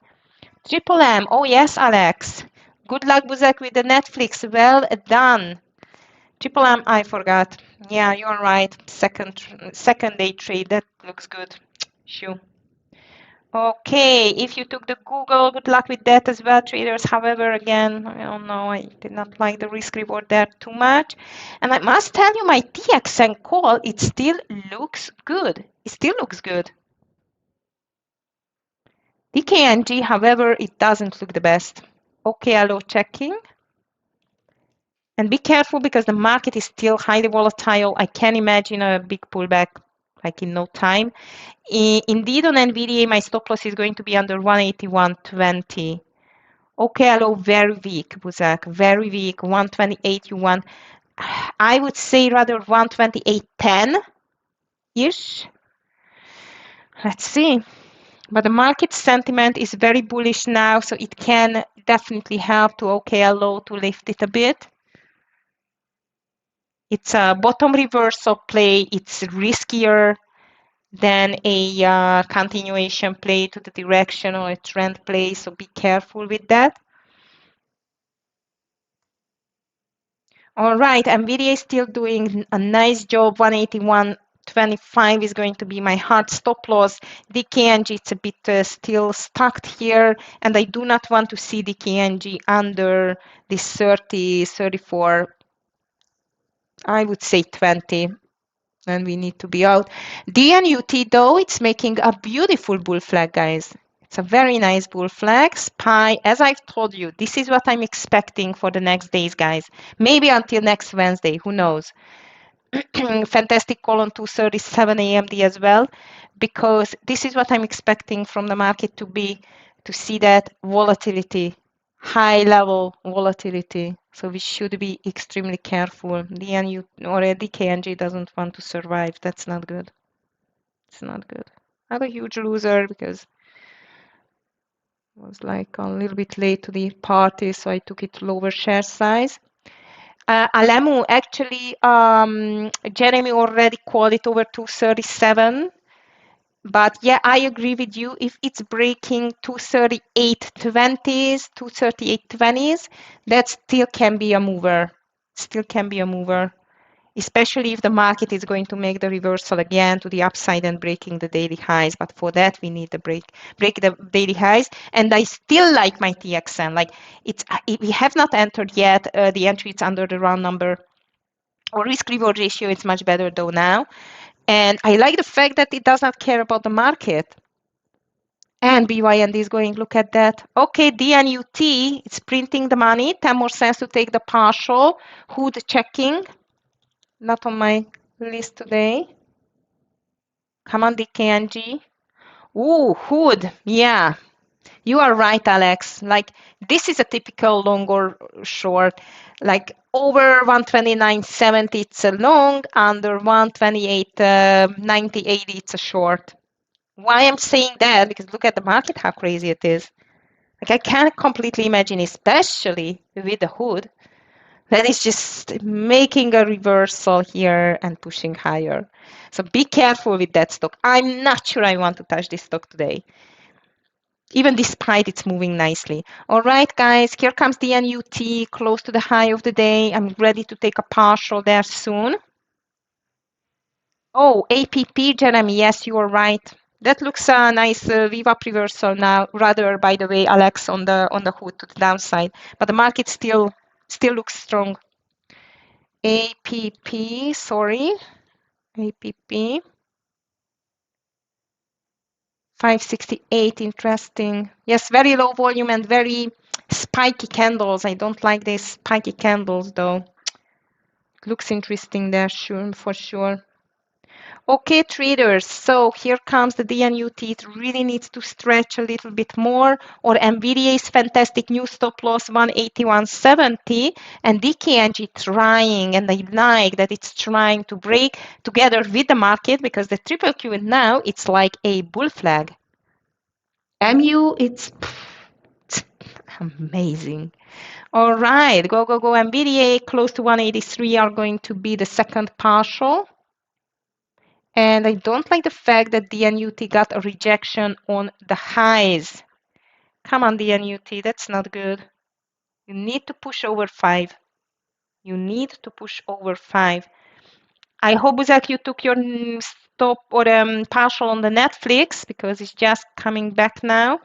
Triple M, oh yes, Alex. Good luck, Buzek, with the Netflix. Well done. Triple M, I forgot. Yeah, you're right. Second day trade, that looks good. Shoo. Okay, if you took the Google, good luck with that as well, traders. However, again, I don't know, I did not like the risk reward there too much. And I must tell you, my TXN call, it still looks good. It still looks good. DKNG, however, it doesn't look the best. Okay, hello, checking. And be careful because the market is still highly volatile. I can imagine a big pullback like in no time. Indeed, on NVDA, my stop loss is going to be under 181.20. Okay, hello, very weak, Buzak, very weak. 128, you want. I would say rather 128.10-ish. Let's see. But the market sentiment is very bullish now, so it can definitely help to OKLO to lift it a bit. It's a bottom reversal play. It's riskier than a continuation play to the direction or a trend play, so be careful with that. All right, NVIDIA is still doing a nice job. 181.25 is going to be my hard stop loss. DKNG, it's a bit still stuck here, and I do not want to see DKNG under this 30, 34, I would say 20, and we need to be out. DNUT, though, it's making a beautiful bull flag, guys. It's a very nice bull flag. SPY, as I've told you, this is what I'm expecting for the next days, guys. Maybe until next Wednesday, who knows? Fantastic call on 2:37 AMD as well, because this is what I'm expecting from the market to see that volatility, high level volatility. So we should be extremely careful. DNU or DKNG doesn't want to survive. That's not good. It's not good. I'm a huge loser because I was like a little bit late to the party, so I took it lower share size. Alemu, actually, Jeremy already called it over 237. But yeah, I agree with you. If it's breaking 238.20s, 238.20s, that still can be a mover. Still can be a mover, especially if the market is going to make the reversal again to the upside and breaking the daily highs. But for that, we need to break the daily highs. And I still like my TXN. Like we have not entered yet. The entry is under the round number or risk reward ratio. It's much better though now. And I like the fact that it does not care about the market. And BYND is going, look at that. Okay, DNUT, it's printing the money. 10 more cents to take the partial. Hood checking. Not on my list today. Come on, DKNG. Ooh, Hood. Yeah, you are right, Alex. Like, this is a typical long or short. Like, over 129.70, it's a long. Under 128.98, it's a short. Why I'm saying that? Because look at the market, how crazy it is. Like I can't completely imagine, especially with the hood, that is just making a reversal here and pushing higher. So be careful with that stock. I'm not sure I want to touch this stock today, even despite it's moving nicely. All right, guys, here comes the NUT, close to the high of the day. I'm ready to take a partial there soon. Oh, APP, Jeremy, yes, you are right. That looks a nice VWAP reversal now, rather, by the way, Alex, on the hood to the downside. But the market still looks strong. APP, sorry, APP. 568, interesting. Yes, very low volume and very spiky candles. I don't like these spiky candles, though. Looks interesting there, sure, for sure. Okay, traders, so here comes the DNUT. It really needs to stretch a little bit more, or NVIDIA's fantastic new stop loss 181.70, and DKNG trying, and I like that it's trying to break together with the market, because the triple Q now, it's like a bull flag. MU, it's amazing. All right, go, go, go. NVIDIA close to 183 are going to be the second partial. And I don't like the fact that DNUT got a rejection on the highs. Come on, DNUT, that's not good. You need to push over 5. You need to push over 5. I hope that you took your stop or partial on the Netflix, because it's just coming back now.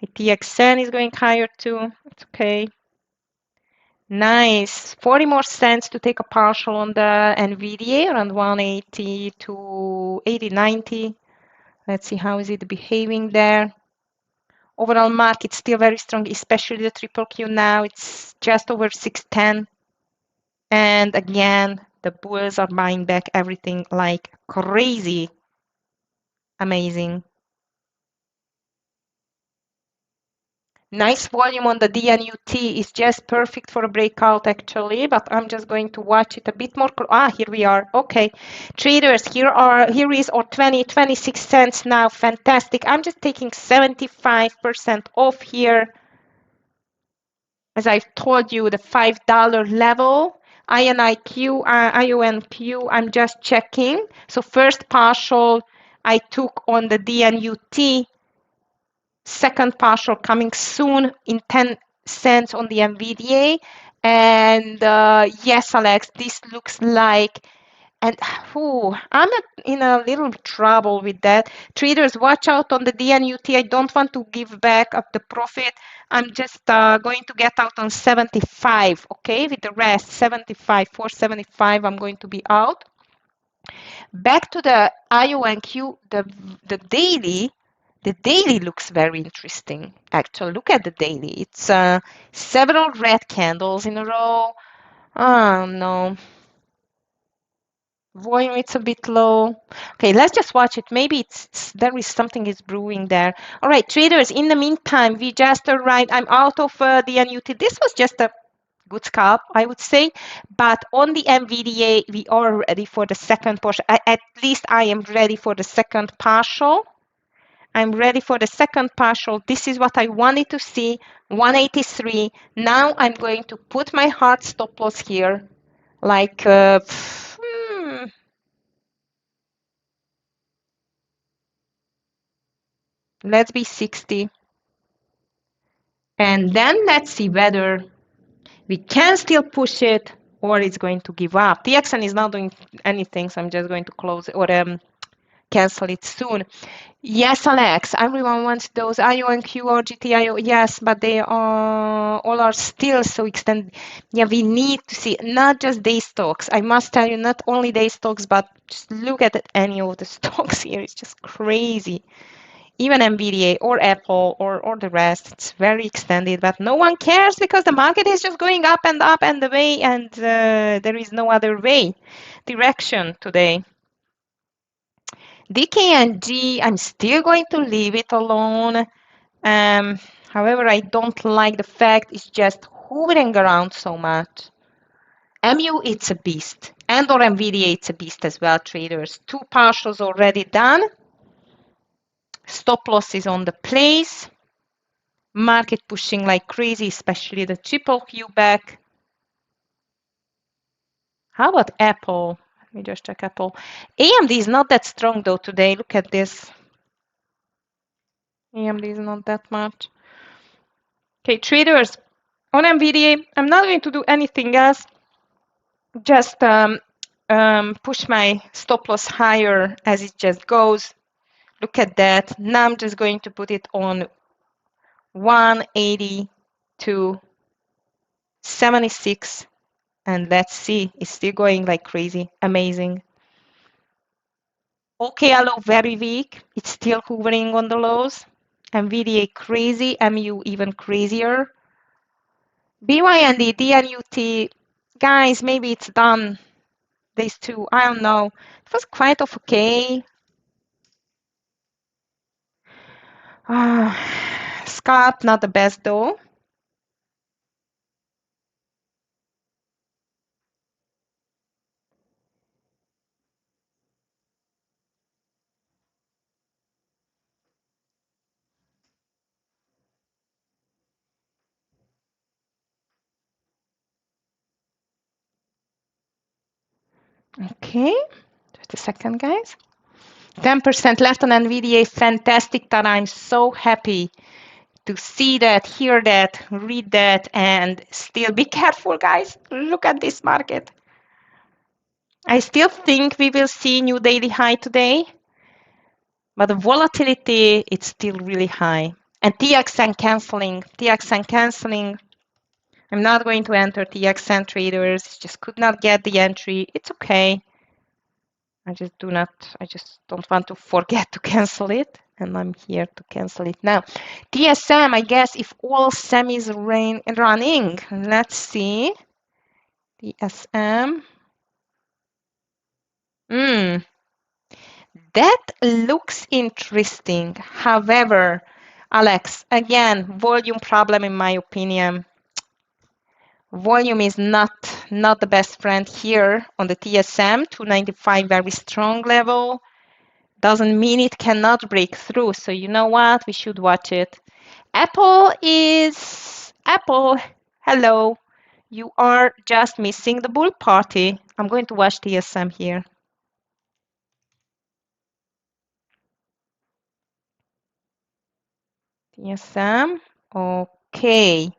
My TXN is going higher too. It's okay. Nice. 40 more cents to take a partial on the NVDA around 180 to 80, 90. Let's see how is it behaving there. Overall market still very strong, especially the triple Q now. It's just over 610. And again, the bulls are buying back everything like crazy. Amazing. Nice volume on the DNUT is just perfect for a breakout actually, but I'm just going to watch it a bit more. Here we are. Okay, traders, here is our 26 cents now. Fantastic. I'm just taking 75% off here. As I've told you, the $5 level. IONQ, I'm just checking. So first partial I took on the DNUT. Second partial coming soon in 10 cents on the NVDA. And yes, Alex, this looks like, and I'm in a little trouble with that. Traders, watch out on the DNUT. I don't want to give back up the profit. I'm just going to get out on 75, okay? With the rest, 75, 475, I'm going to be out. Back to the IONQ, the daily. The daily looks very interesting, actually. Look at the daily. It's several red candles in a row. Oh, no. Volume, it's a bit low. Okay, let's just watch it. Maybe there is something is brewing there. All right, traders, in the meantime, we just arrived. I'm out of the NUT. This was just a good scalp, I would say. But on the NVDA, we are ready for the second portion. At least I am ready for the second partial. I'm ready for the second partial. This is what I wanted to see, 183. Now I'm going to put my hard stop loss here, like, let's be 60. And then let's see whether we can still push it or it's going to give up. TXN is not doing anything, so I'm just going to close it or cancel it soon. Yes, Alex, everyone wants those IONQ or GTIO. Yes, but they are all are still so extended. Yeah, we need to see not just day stocks. I must tell you, not only day stocks, but just look at any of the stocks here. It's just crazy. Even NVIDIA or Apple or the rest, it's very extended, but no one cares because the market is just going up and the way, and there is no other way direction today. DKNG, I'm still going to leave it alone. However, I don't like the fact it's just hovering around so much. MU, it's a beast. And or NVIDIA, it's a beast as well, traders. 2 partials already done. Stop loss is on the place. Market pushing like crazy, especially the triple Q back. How about Apple? Let me just check Apple. AMD is not that strong though today. Look at this. AMD is not that much. Okay, traders, on NVIDIA, I'm not going to do anything else. Just push my stop loss higher as it just goes. Look at that. Now I'm just going to put it on 180 to 76. And let's see, it's still going like crazy. Amazing. OKLO very weak. It's still hovering on the lows. NVDA crazy. MU even crazier. BYND, DNUT, guys, maybe it's done. These two, I don't know. It was quite of okay. Scalp, not the best though. Okay, just a second, guys. 10% left on NVDA, fantastic that I'm so happy to see that, hear that, read that, and still be careful, guys. Look at this market. I still think we will see new daily high today, but the volatility, it's still really high. And TXN canceling. I'm not going to enter TXN traders, just could not get the entry. It's okay. I just don't want to forget to cancel it, and I'm here to cancel it now. TSM, I guess if all semis running, let's see. TSM. That looks interesting. However, Alex, again, volume problem in my opinion. Volume is not the best friend here on the TSM 295, very strong level. Doesn't mean it cannot break through. So you know what? We should watch it. Apple. Hello. You are just missing the bull party. I'm going to watch TSM here. TSM. Okay.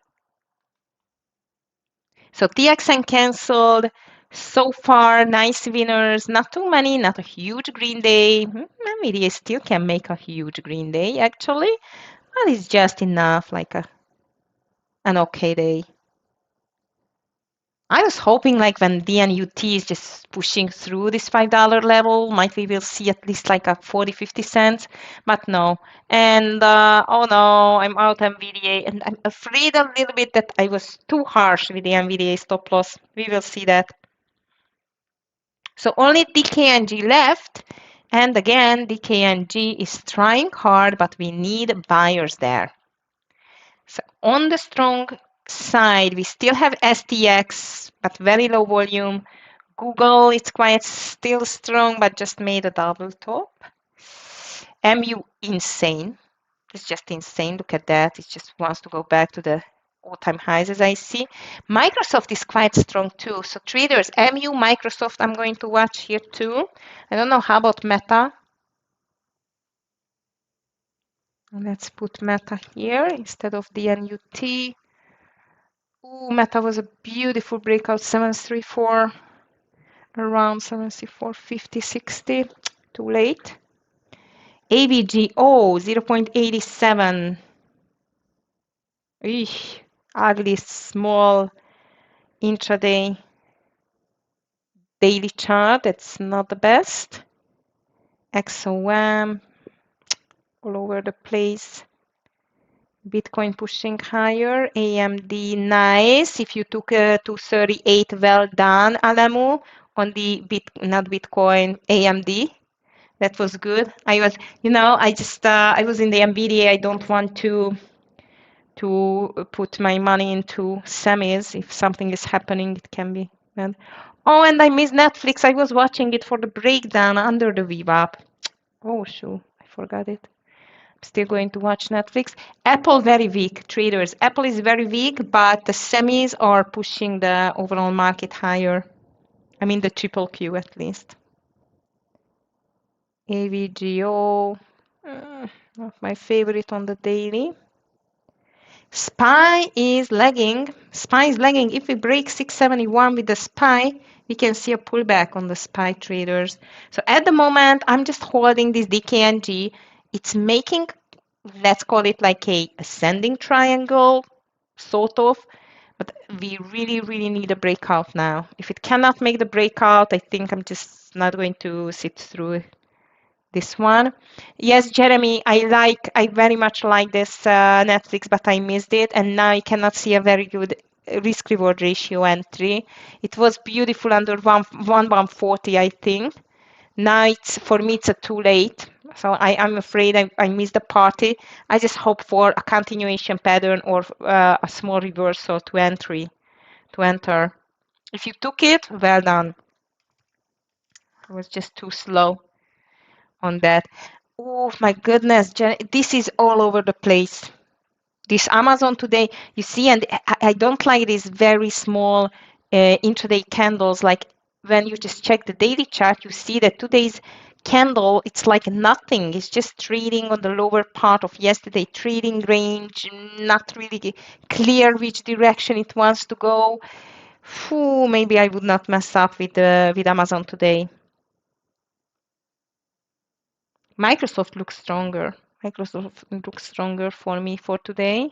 So TXN canceled. So far, nice winners. Not too many, not a huge green day. Maybe still can make a huge green day, actually. But it's just enough, like an okay day. I was hoping like when DNUT is just pushing through this $5 level, might we will see at least like a 40, 50 cents, but no. And oh no, I'm out NVDA and I'm afraid a little bit that I was too harsh with the NVDA stop loss. We will see that. So only DKNG left. And again, DKNG is trying hard, but we need buyers there. So on the strong side, we still have STX, but very low volume. Google, it's quite still strong, but just made a double top. MU, insane. It's just insane. Look at that. It just wants to go back to the all-time highs as I see. Microsoft is quite strong too. So traders, MU, Microsoft, I'm going to watch here too. I don't know how about Meta. Let's put Meta here instead of DNUT. Ooh, Meta was a beautiful breakout, 734, around 734.50, 60. Too late. AVGO, 0.87. Eesh, ugly, small intraday daily chart. That's not the best. XOM, all over the place. Bitcoin pushing higher. AMD, nice. If you took 238, well done, Alamu. On the not Bitcoin, AMD. That was good. I was, I was in the NVIDIA. I don't want to put my money into semis. If something is happening, it can be bad. Oh, and I missed Netflix. I was watching it for the breakdown under the VWAP. Oh, shoot. I forgot it. I'm still going to watch Netflix. Apple, very weak. Traders. Apple is very weak, but the semis are pushing the overall market higher. I mean, the triple Q at least. AVGO, not my favorite on the daily. SPY is lagging. SPY is lagging. If we break 671 with the SPY, we can see a pullback on the SPY traders. So at the moment, I'm just holding this DKNG. It's making, let's call it like a ascending triangle, sort of. But we really, really need a breakout now. If it cannot make the breakout, I think I'm just not going to sit through this one. Yes, Jeremy, I very much like this Netflix, but I missed it, and now I cannot see a very good risk reward ratio entry. It was beautiful under 140, I think. Now it's for me it's too late, so I'm afraid I missed the party. I just hope for a continuation pattern or a small reversal to enter. If you took it, well done. I was just too slow on that. Oh my goodness, this is all over the place. This Amazon today, you see, and I don't like these very small intraday candles. Like when you just check the daily chart, you see that today's candle, it's like nothing. It's just trading on the lower part of yesterday trading range, not really clear which direction it wants to go. Phew, maybe I would not mess up with Amazon today. Microsoft looks stronger. Microsoft looks stronger for me for today.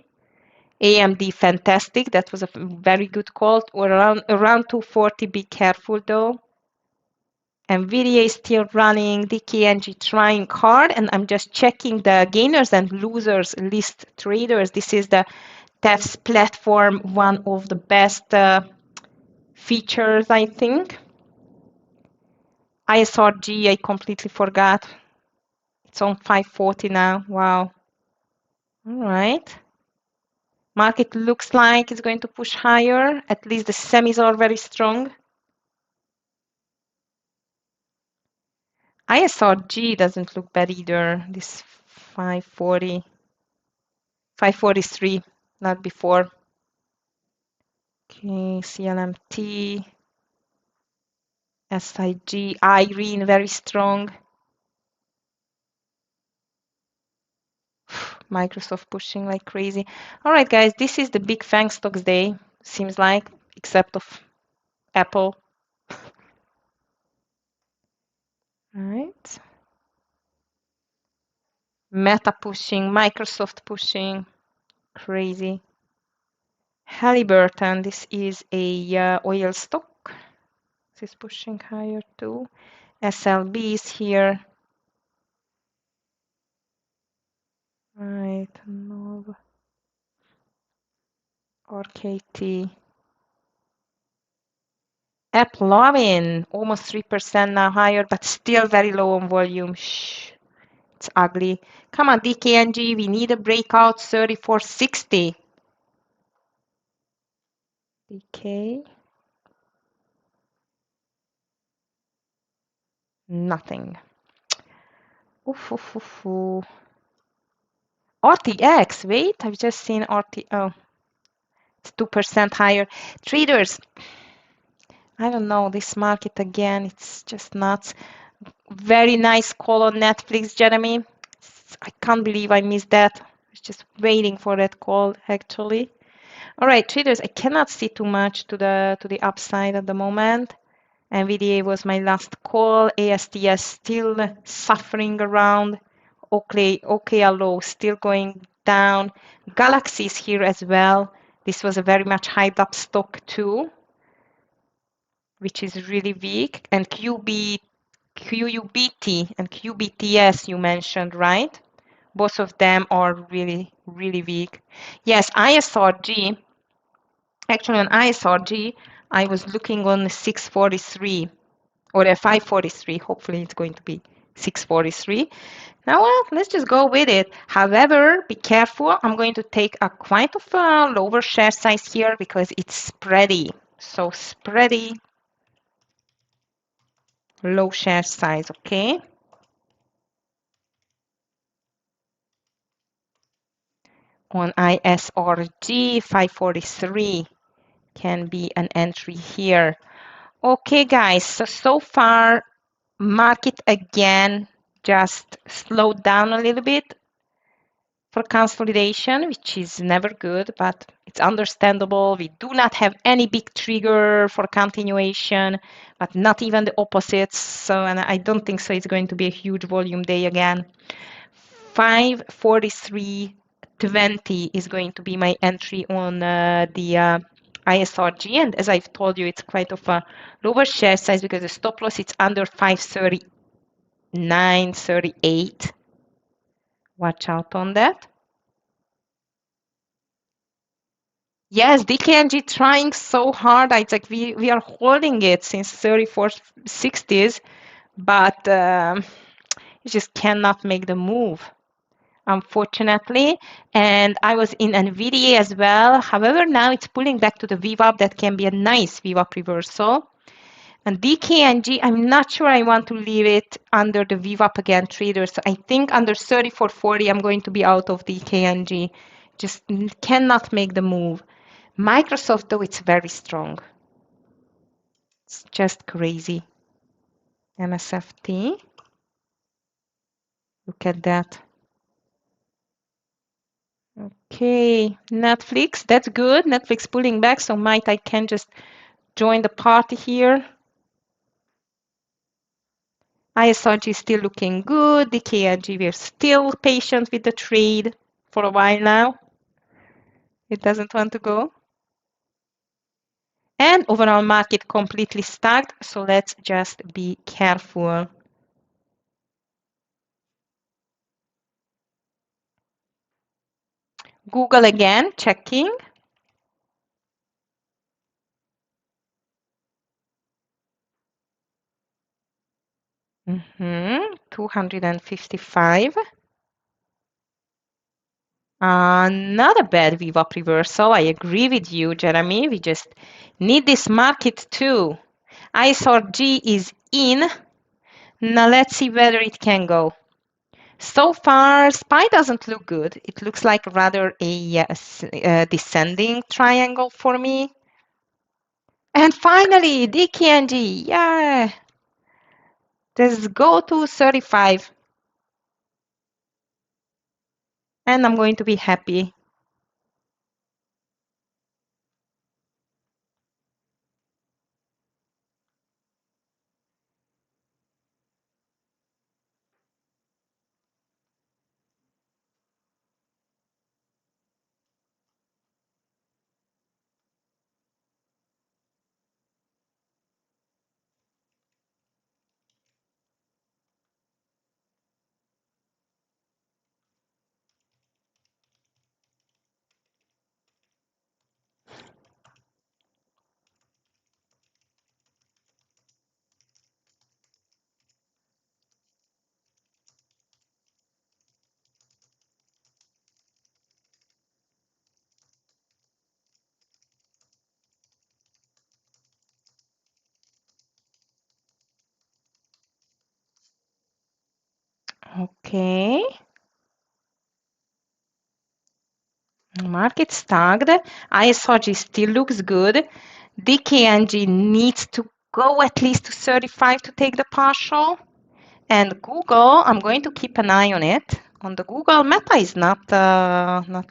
AMD, fantastic. That was a very good call. Or around 240. Be careful though. NVIDIA is still running. DKNG trying hard, and I'm just checking the gainers and losers list traders. This is the TEFS platform, one of the best features, I think. ISRG, I completely forgot. It's on 540 now. Wow. All right. Market looks like it's going to push higher. At least the semis are very strong. ISRG doesn't look bad either. This 540, 543, not before. Okay, CLMT, SIG, Irene, very strong. Microsoft pushing like crazy. All right, guys, this is the big FANG stocks day, seems like, except of Apple. All right. Meta pushing, Microsoft pushing, crazy. Halliburton, this is a oil stock. This is pushing higher too. SLB is here. Right, Nova, RKT. AppLovin, almost 3% now higher, but still very low on volume. Shh, it's ugly. Come on, DKNG, we need a breakout 3460. DK. Nothing. Oof, oof, oof, oof. RTX, wait, I've just seen oh, it's 2% higher. Traders, I don't know, this market again, it's just nuts. Very nice call on Netflix, Jeremy. I can't believe I missed that. I was just waiting for that call, actually. All right, traders, I cannot see too much to the upside at the moment. NVDA was my last call. ASTS still suffering around. OKLO still going down. Galaxy is here as well. This was a very much hyped up stock too, which is really weak. And QUBT and QBTS you mentioned, right? Both of them are really, really weak. Yes, ISRG. Actually, on ISRG, I was looking on 643 or a 543. Hopefully, it's going to be 643. Now, well, let's just go with it. However, be careful. I'm going to take a quite of a lower share size here because it's spready. So spready, low share size, okay? On ISRG, 543 can be an entry here. Okay, guys, so far, market again just slowed down a little bit for consolidation, which is never good, but it's understandable. We do not have any big trigger for continuation, but not even the opposites. So, and I don't think so. It's going to be a huge volume day again. 543.20 is going to be my entry on the ISRG. And as I've told you, it's quite of a lower share size because the stop loss it's under 539.38. Watch out on that. Yes, DKNG trying so hard. It's like we are holding it since 3460s, but you just cannot make the move, unfortunately. And I was in NVIDIA as well. However, now it's pulling back to the VWAP. That can be a nice VWAP reversal. And DKNG, I'm not sure I want to leave it under the VWAP again, traders. So I think under 3440, I'm going to be out of DKNG. Just cannot make the move. Microsoft, though, it's very strong. It's just crazy. MSFT. Look at that. Okay, Netflix, that's good. Netflix pulling back, so might I can just join the party here. ISRG is still looking good. The KNG, we're still patient with the trade for a while now. It doesn't want to go. And overall market completely stuck, so let's just be careful. Google again, checking. Mm-hmm. 255. Not a bad VWAP reversal. I agree with you, Jeremy. We just need this market too. ISRG is in. Now let's see whether it can go. So far, SPY doesn't look good. It looks like rather a descending triangle for me. And finally, DKNG. Yeah. Let's go to 35. And I'm going to be happy. Okay. Market stacked. ISRG still looks good. DKNG needs to go at least to 35 to take the partial. And Google, I'm going to keep an eye on it. On the Google, Meta is not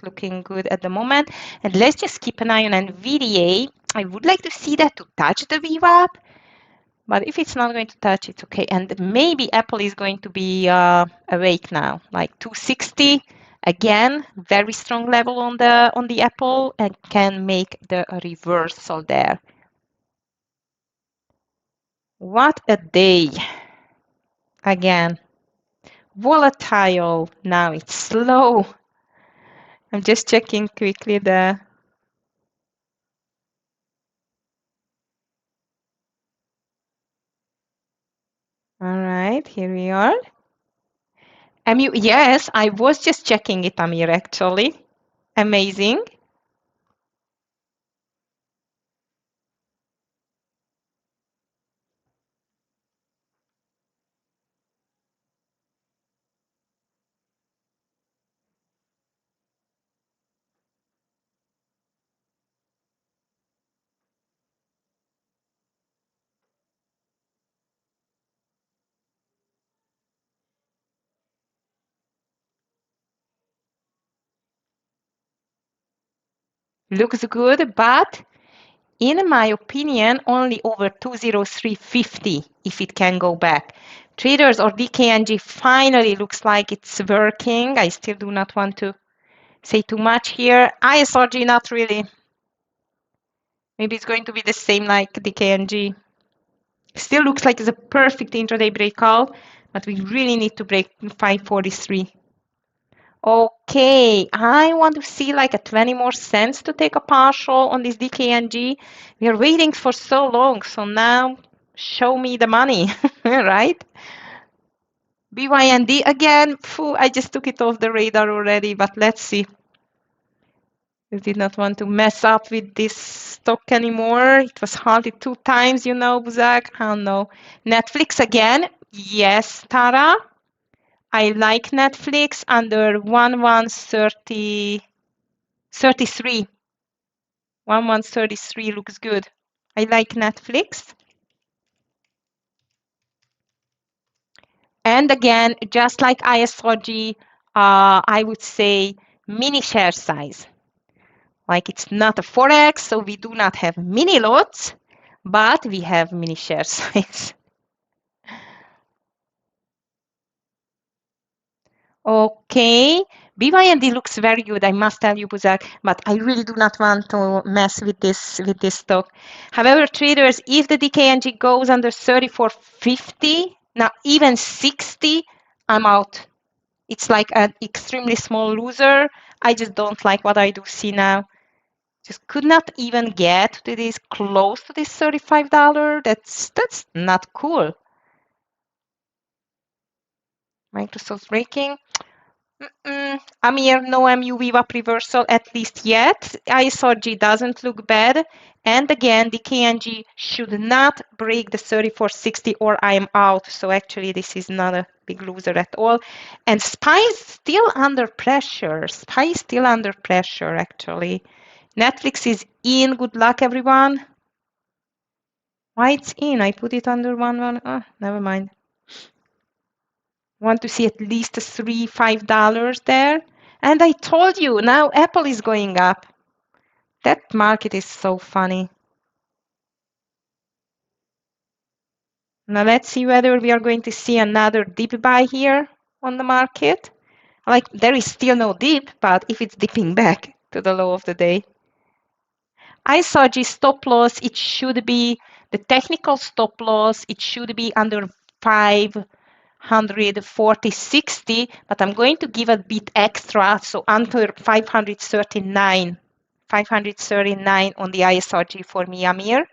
looking good at the moment. And let's just keep an eye on NVIDIA. I would like to see that to touch the VWAP. But if it's not going to touch, it's okay. And maybe Apple is going to be awake now, like 260 again, very strong level on the Apple, and can make the reversal there. What a day! Again, volatile. Now it's slow. I'm just checking quickly the. All right, here we are. Yes, I was just checking it, Amir, actually. Amazing. Looks good, but in my opinion, only over 203.50 if it can go back. Traders or DKNG finally looks like it's working. I still do not want to say too much here. ISRG, not really. Maybe it's going to be the same like DKNG. Still looks like it's a perfect intraday breakout, but we really need to break 543. Okay, I want to see like a 20 more cents to take a partial on this DKNG. We are waiting for so long, so now show me the money, right? BYND again, phew, I just took it off the radar already, but let's see. I did not want to mess up with this stock anymore. It was halted 2 times, Buzak. I don't know. Netflix again. Yes, Tara. I like Netflix under 1130. 33. 1133 looks good. I like Netflix. And again, just like ISRG, I would say mini share size. Like it's not a Forex, so we do not have mini lots, but we have mini share size. Okay, BYND looks very good, I must tell you, Buzak, but I really do not want to mess with this stock. However, traders, if the DKNG goes under 34.50, now even 60, I'm out. It's like an extremely small loser. I just don't like what I do see now. Just could not even get to this close to this $35. That's not cool. Microsoft breaking. Amir, no MU VWAP reversal at least yet. ISRG doesn't look bad. And again, the KNG should not break the 3460 or I am out. So actually, this is not a big loser at all. And SPY is still under pressure. SPY is still under pressure, actually. Netflix is in. Good luck, everyone. Why it's in? I put it under one. Oh, never mind. Want to see at least $3-5 there. And I told you, now Apple is going up. That market is so funny. Now let's see whether we are going to see another dip buy here on the market. Like there is still no dip, but if it's dipping back to the low of the day. I saw G stop loss, it should be the technical stop loss, it should be under 540.60, but I'm going to give a bit extra, so under 539 on the ISRG for me, Amir.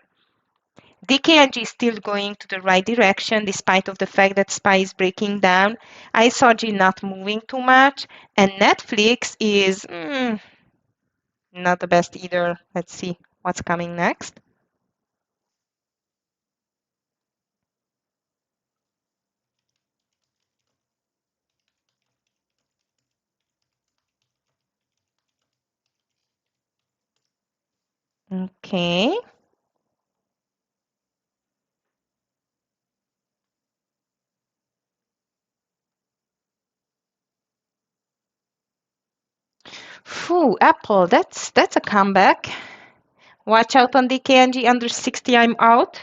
DKNG is still going to the right direction despite of the fact that SPY is breaking down. ISRG not moving too much, and Netflix is not the best either. Let's see what's coming next. Okay. Phew, Apple, that's a comeback. Watch out on DKNG under 60, I'm out.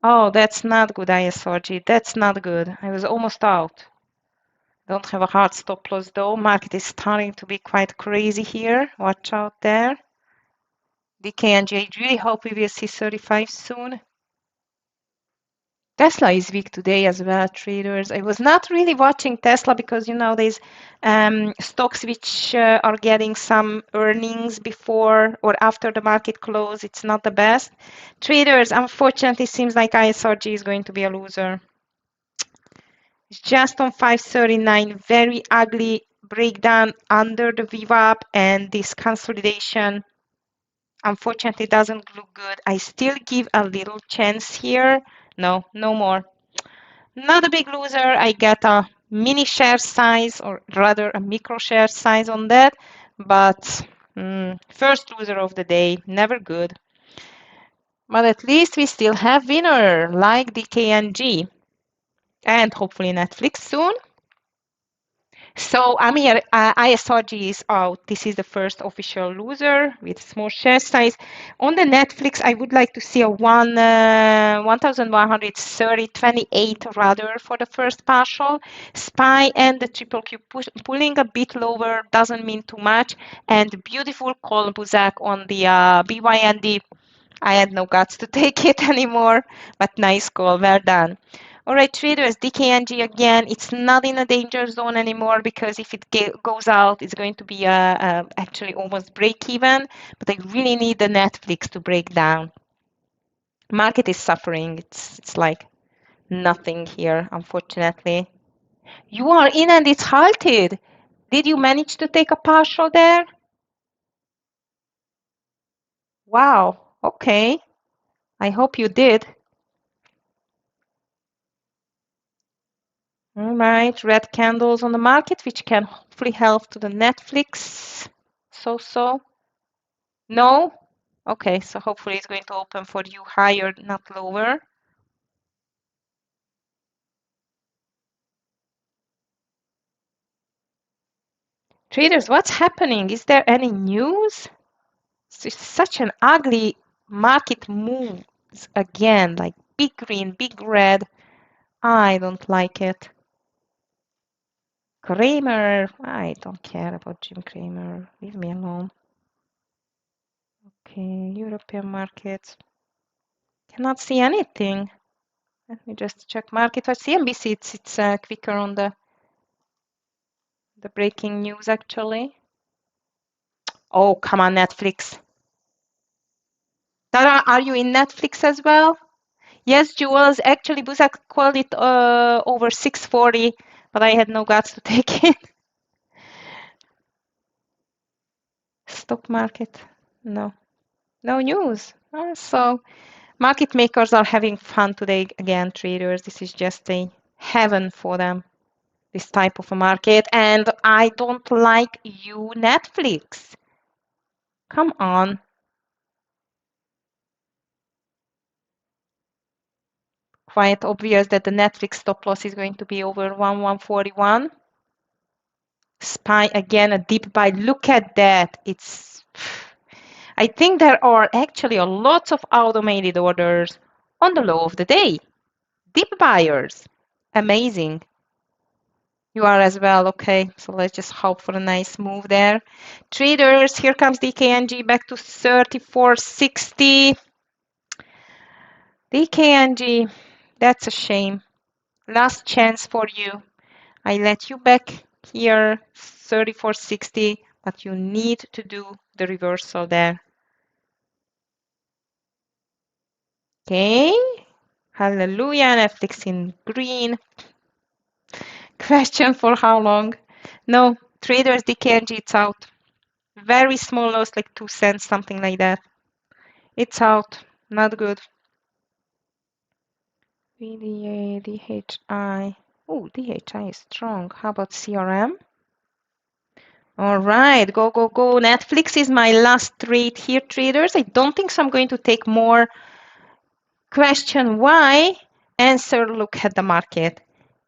Oh, that's not good, ISRG. That's not good. I was almost out. Don't have a hard stop loss though. Market is starting to be quite crazy here. Watch out there. DKNG, I really hope we will see 35 soon. Tesla is weak today as well, traders. I was not really watching Tesla because, you know, there's stocks which are getting some earnings before or after the market close. It's not the best. Traders, unfortunately, seems like ISRG is going to be a loser. It's just on 539, very ugly breakdown under the VWAP, and this consolidation unfortunately doesn't look good. I still give a little chance here. No more. Not a big loser. I get a mini share size, or rather a micro share size on that, but first loser of the day, never good. But at least we still have winner like DKNG and hopefully Netflix soon. So Amir, ISRG is out. This is the first official loser with small share size. On the Netflix, I would like to see a 1,130.28 rather for the first partial. SPY and the triple Q pulling a bit lower doesn't mean too much. And beautiful call Buzak on the BYND. I had no guts to take it anymore, but nice call, well done. All right, traders, DKNG again, it's not in a danger zone anymore because if it goes out, it's going to be actually almost break even, but I really need the Netflix to break down. Market is suffering. It's like nothing here, unfortunately. You are in and it's halted. Did you manage to take a partial there? Wow, okay. I hope you did. All right, red candles on the market, which can hopefully help to the Netflix. So. No? Okay, so hopefully it's going to open for you higher, not lower. Traders, what's happening? Is there any news? It's such an ugly market move again, like big green, big red. I don't like it. Kramer, I don't care about Jim Kramer. Leave me alone. Okay, European markets. Cannot see anything. Let me just check market. I CNBC, it's quicker on the breaking news actually. Oh, come on, Netflix. Tara, are you in Netflix as well? Yes, Jules. Actually, Buzak called it over 640, but I had no guts to take it. Stock market, no. No news. So market makers are having fun today again, traders. This is just a heaven for them, this type of a market. And I don't like you, Netflix. Come on. Quite obvious that the Netflix stop loss is going to be over 1141. SPY again, a deep buy. Look at that. I think there are actually a lot of automated orders on the low of the day. Deep buyers. Amazing. You are as well. Okay, so let's just hope for a nice move there. Traders, here comes DKNG back to 34.60. DKNG, that's a shame. Last chance for you. I let you back here, 34.60, but you need to do the reversal there. Okay. Hallelujah. Netflix in green. Question for how long? No, traders DKNG, it's out. Very small loss, like 2 cents, something like that. It's out. Not good. VDA, DHI. Oh, DHI is strong. How about CRM? All right, go, go, go. Netflix is my last trade here, traders. I don't think so. I'm going to take more. Question why? Answer, look at the market.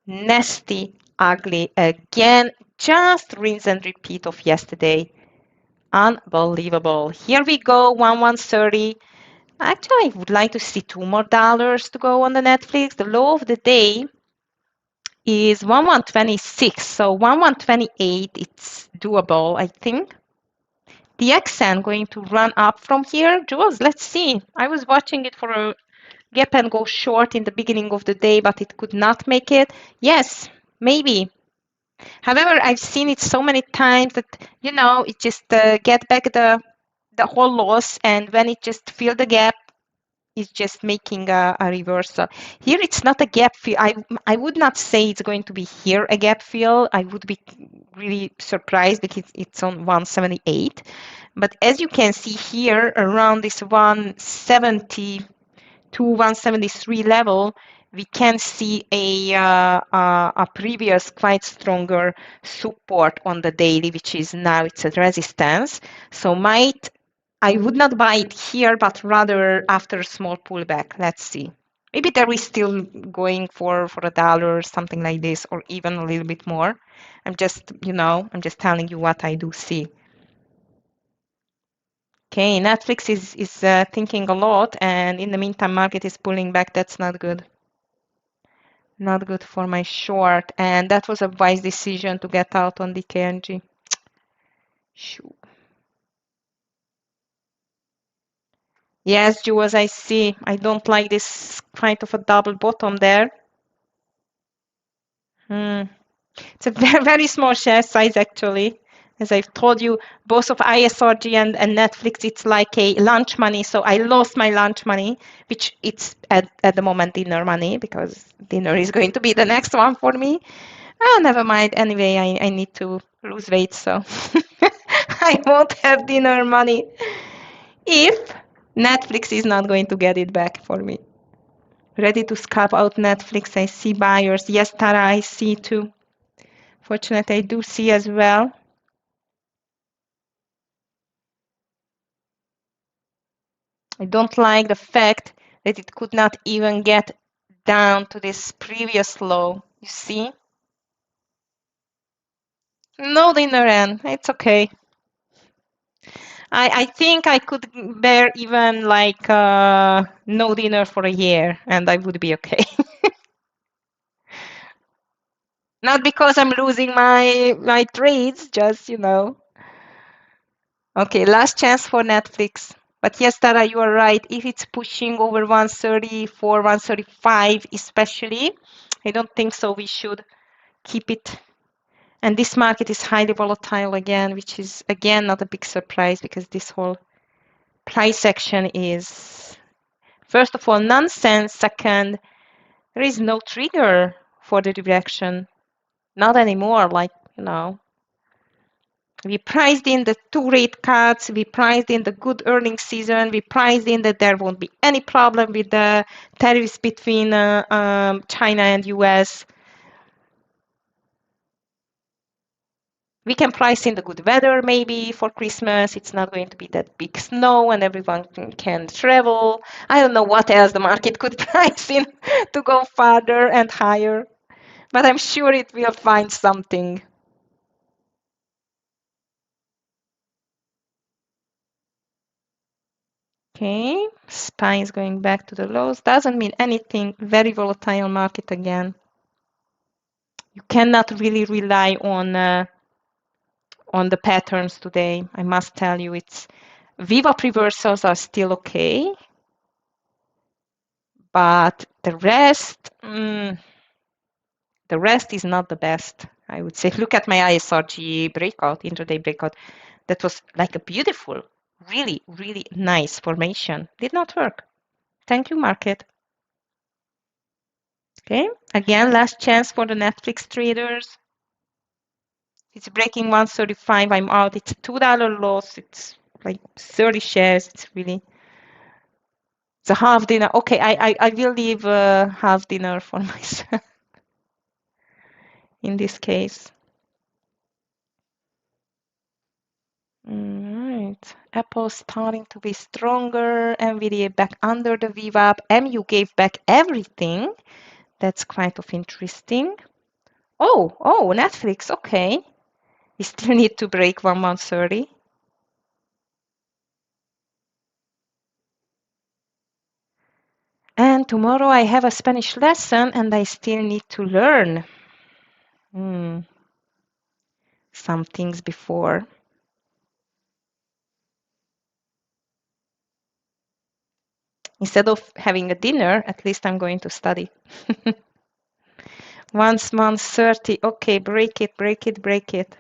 Nasty, ugly again. Just rinse and repeat of yesterday. Unbelievable. Here we go, 1130. Actually, I would like to see $2 more to go on the Netflix. The low of the day is 1126, so 1128, it's doable, I think. The XN going to run up from here. Jules, let's see. I was watching it for a gap and go short in the beginning of the day, but it could not make it. Yes, maybe. However, I've seen it so many times that, it just get back the whole loss, and when it just fill the gap, it's just making a reversal. Here, it's not a gap fill. I would not say it's going to be here a gap fill. I would be really surprised because it's on 178. But as you can see here, around this 170 to 173 level, we can see a previous quite stronger support on the daily, which is now it's a resistance. So I would not buy it here, but rather after a small pullback. Let's see. Maybe there is still going for $1 or something like this, or even a little bit more. I'm just telling you what I do see. Okay, Netflix is thinking a lot, and in the meantime, market is pulling back. That's not good. Not good for my short, and that was a wise decision to get out on the KNG. Shoo. Yes, Jules, I see. I don't like this kind of a double bottom there. It's a very, very small share size, actually. As I've told you, both of ISRG and Netflix, it's like a lunch money. So I lost my lunch money, which it's at the moment dinner money, because dinner is going to be the next one for me. Oh, never mind. Anyway, I need to lose weight, so I won't have dinner money if Netflix is not going to get it back for me. Ready to scalp out Netflix. I see buyers. Yes, Tara, I see too. Fortunately, I do see as well. I don't like the fact that it could not even get down to this previous low. You see? No dinner end. It's okay. I think I could bear even like no dinner for a year, and I would be okay. Not because I'm losing my trades, just Okay, last chance for Netflix. But yes, Tara, you are right. If it's pushing over 134, 135 especially, I don't think so. We should keep it. And this market is highly volatile again, which is, again, not a big surprise because this whole price action is, first of all, nonsense. Second, there is no trigger for the direction. Not anymore, like, We priced in the 2 rate cuts. We priced in the good earnings season. We priced in that there won't be any problem with the tariffs between China and US. We can price in the good weather maybe for Christmas. It's not going to be that big snow and everyone can travel. I don't know what else the market could price in to go farther and higher, but I'm sure it will find something. Okay, SPY is going back to the lows. Doesn't mean anything. Very volatile market again. You cannot really rely on the patterns today. I must tell you, it's VWAP reversals are still okay, but the rest is not the best, I would say. Look at my ISRG breakout, intraday breakout. That was like a beautiful, really, really nice formation. Did not work. Thank you, market. Okay, again, last chance for the Netflix traders. It's breaking 135. I'm out. It's a $2 loss. It's like 30 shares. It's really, it's a half dinner. Okay, I will leave half dinner for myself in this case. All right, Apple starting to be stronger. NVIDIA back under the VWAP. MU gave back everything. That's quite of interesting. Oh, Netflix. Okay, we still need to break 130. And tomorrow I have a Spanish lesson and I still need to learn some things before. Instead of having a dinner, at least I'm going to study. Once month 30. Okay, break it, break it, break it.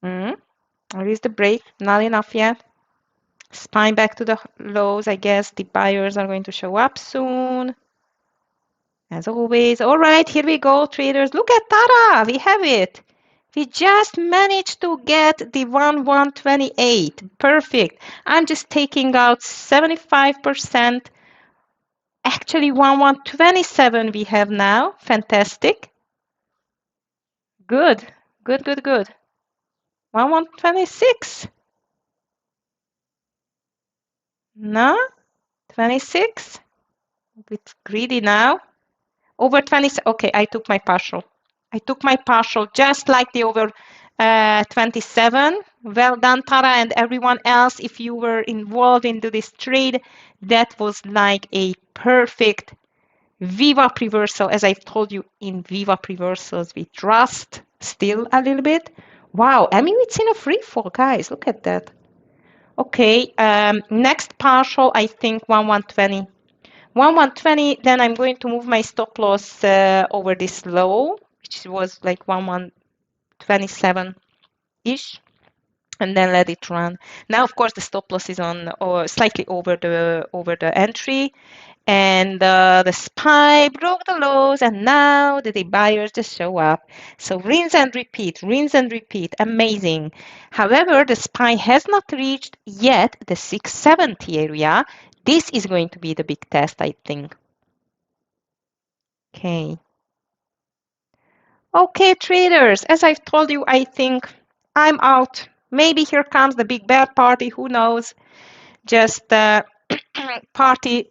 Where is the break? Not enough yet. Spine back to the lows. I guess the buyers are going to show up soon. As always. All right, here we go, traders. Look at Tara. We have it. We just managed to get the 128. Perfect. I'm just taking out 75%. Actually, 1127 we have now. Fantastic. Good. Good, good, good. 1126. No? 26? A bit greedy now. Over 20. Okay, I took my partial. I took my partial just like the over 27. Well done, Tara, and everyone else. If you were involved into this trade, that was like a perfect VWAP reversal. As I've told you, in VWAP reversals, we trust still a little bit. Wow, I mean, it's in a free fall, guys. Look at that. Okay, next partial, I think 1120. 1120, then I'm going to move my stop loss over this low, which was like 1127-ish, and then let it run. Now, of course, the stop loss is on or slightly over the entry, and the SPY broke the lows, and now the buyers just show up. So rinse and repeat, amazing. However, the SPY has not reached yet the 670 area. This is going to be the big test, I think. Okay. Okay, traders, as I've told you, I think I'm out. Maybe here comes the big bear party, who knows? Just party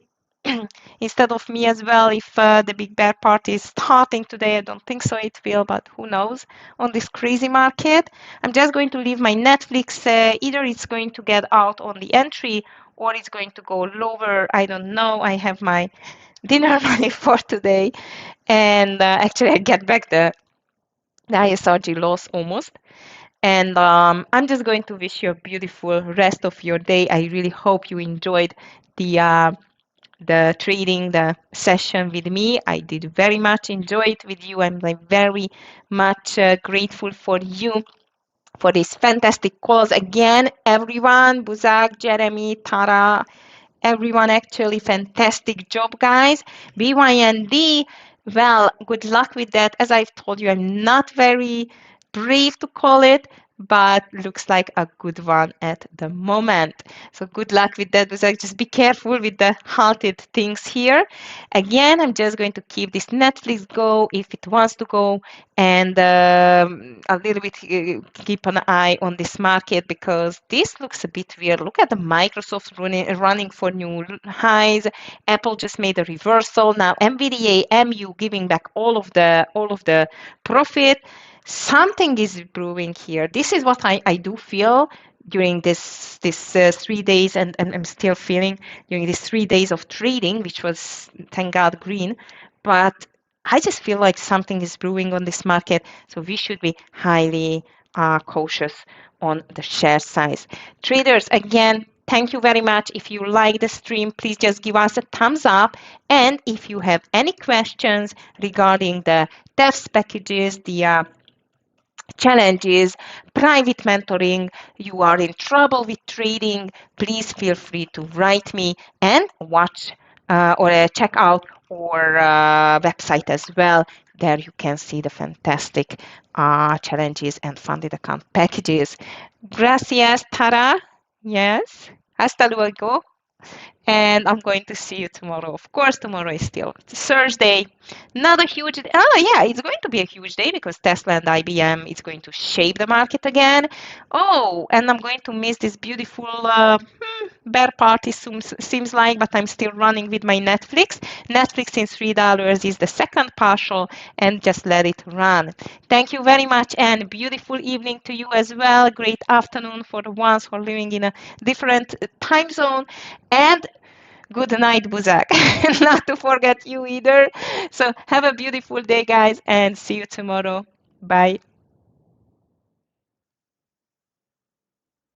instead of me as well. If the big bear party is starting today, I don't think so it will, but who knows on this crazy market. I'm just going to leave my Netflix. Either it's going to get out on the entry or it's going to go lower. I don't know. I have my dinner money for today. And actually, I get back the ISRG loss almost. And I'm just going to wish you a beautiful rest of your day. I really hope you enjoyed the trading, the session with me. I did very much enjoy it with you. I'm like very much grateful for you for these fantastic calls. Again, everyone, Buzak, Jeremy, Tara, everyone, actually fantastic job, guys. BYND, Well, good luck with that. As I've told you, I'm not very brave to call it, but looks like a good one at the moment. So good luck with that. But just be careful with the halted things here. Again, I'm just going to keep this Netflix go if it wants to go, and a little bit keep an eye on this market because this looks a bit weird. Look at the Microsoft running for new highs. Apple just made a reversal. Now NVDA, MU giving back all of the profit. Something is brewing here. This is what I do feel during this 3 days, and I'm still feeling during these 3 days of trading, which was thank God green. But I just feel like something is brewing on this market, so we should be highly cautious on the share size. Traders, again, thank you very much. If you like the stream, please just give us a thumbs up. And if you have any questions regarding the TEFS packages, the challenges, private mentoring, you are in trouble with trading, please feel free to write me and watch or check out our website as well. There you can see the fantastic challenges and funded account packages. Gracias, Tara. Yes. Hasta luego. And I'm going to see you tomorrow. Of course, tomorrow is still Thursday. Not a huge, oh yeah, it's going to be a huge day because Tesla and IBM is going to shape the market again. Oh, and I'm going to miss this beautiful bear party seems like, but I'm still running with my Netflix. Netflix in $3 is the second partial, and just let it run. Thank you very much, and beautiful evening to you as well. Great afternoon for the ones who are living in a different time zone. And good night, Buzak. Not to forget you either. So have a beautiful day, guys, and see you tomorrow. Bye.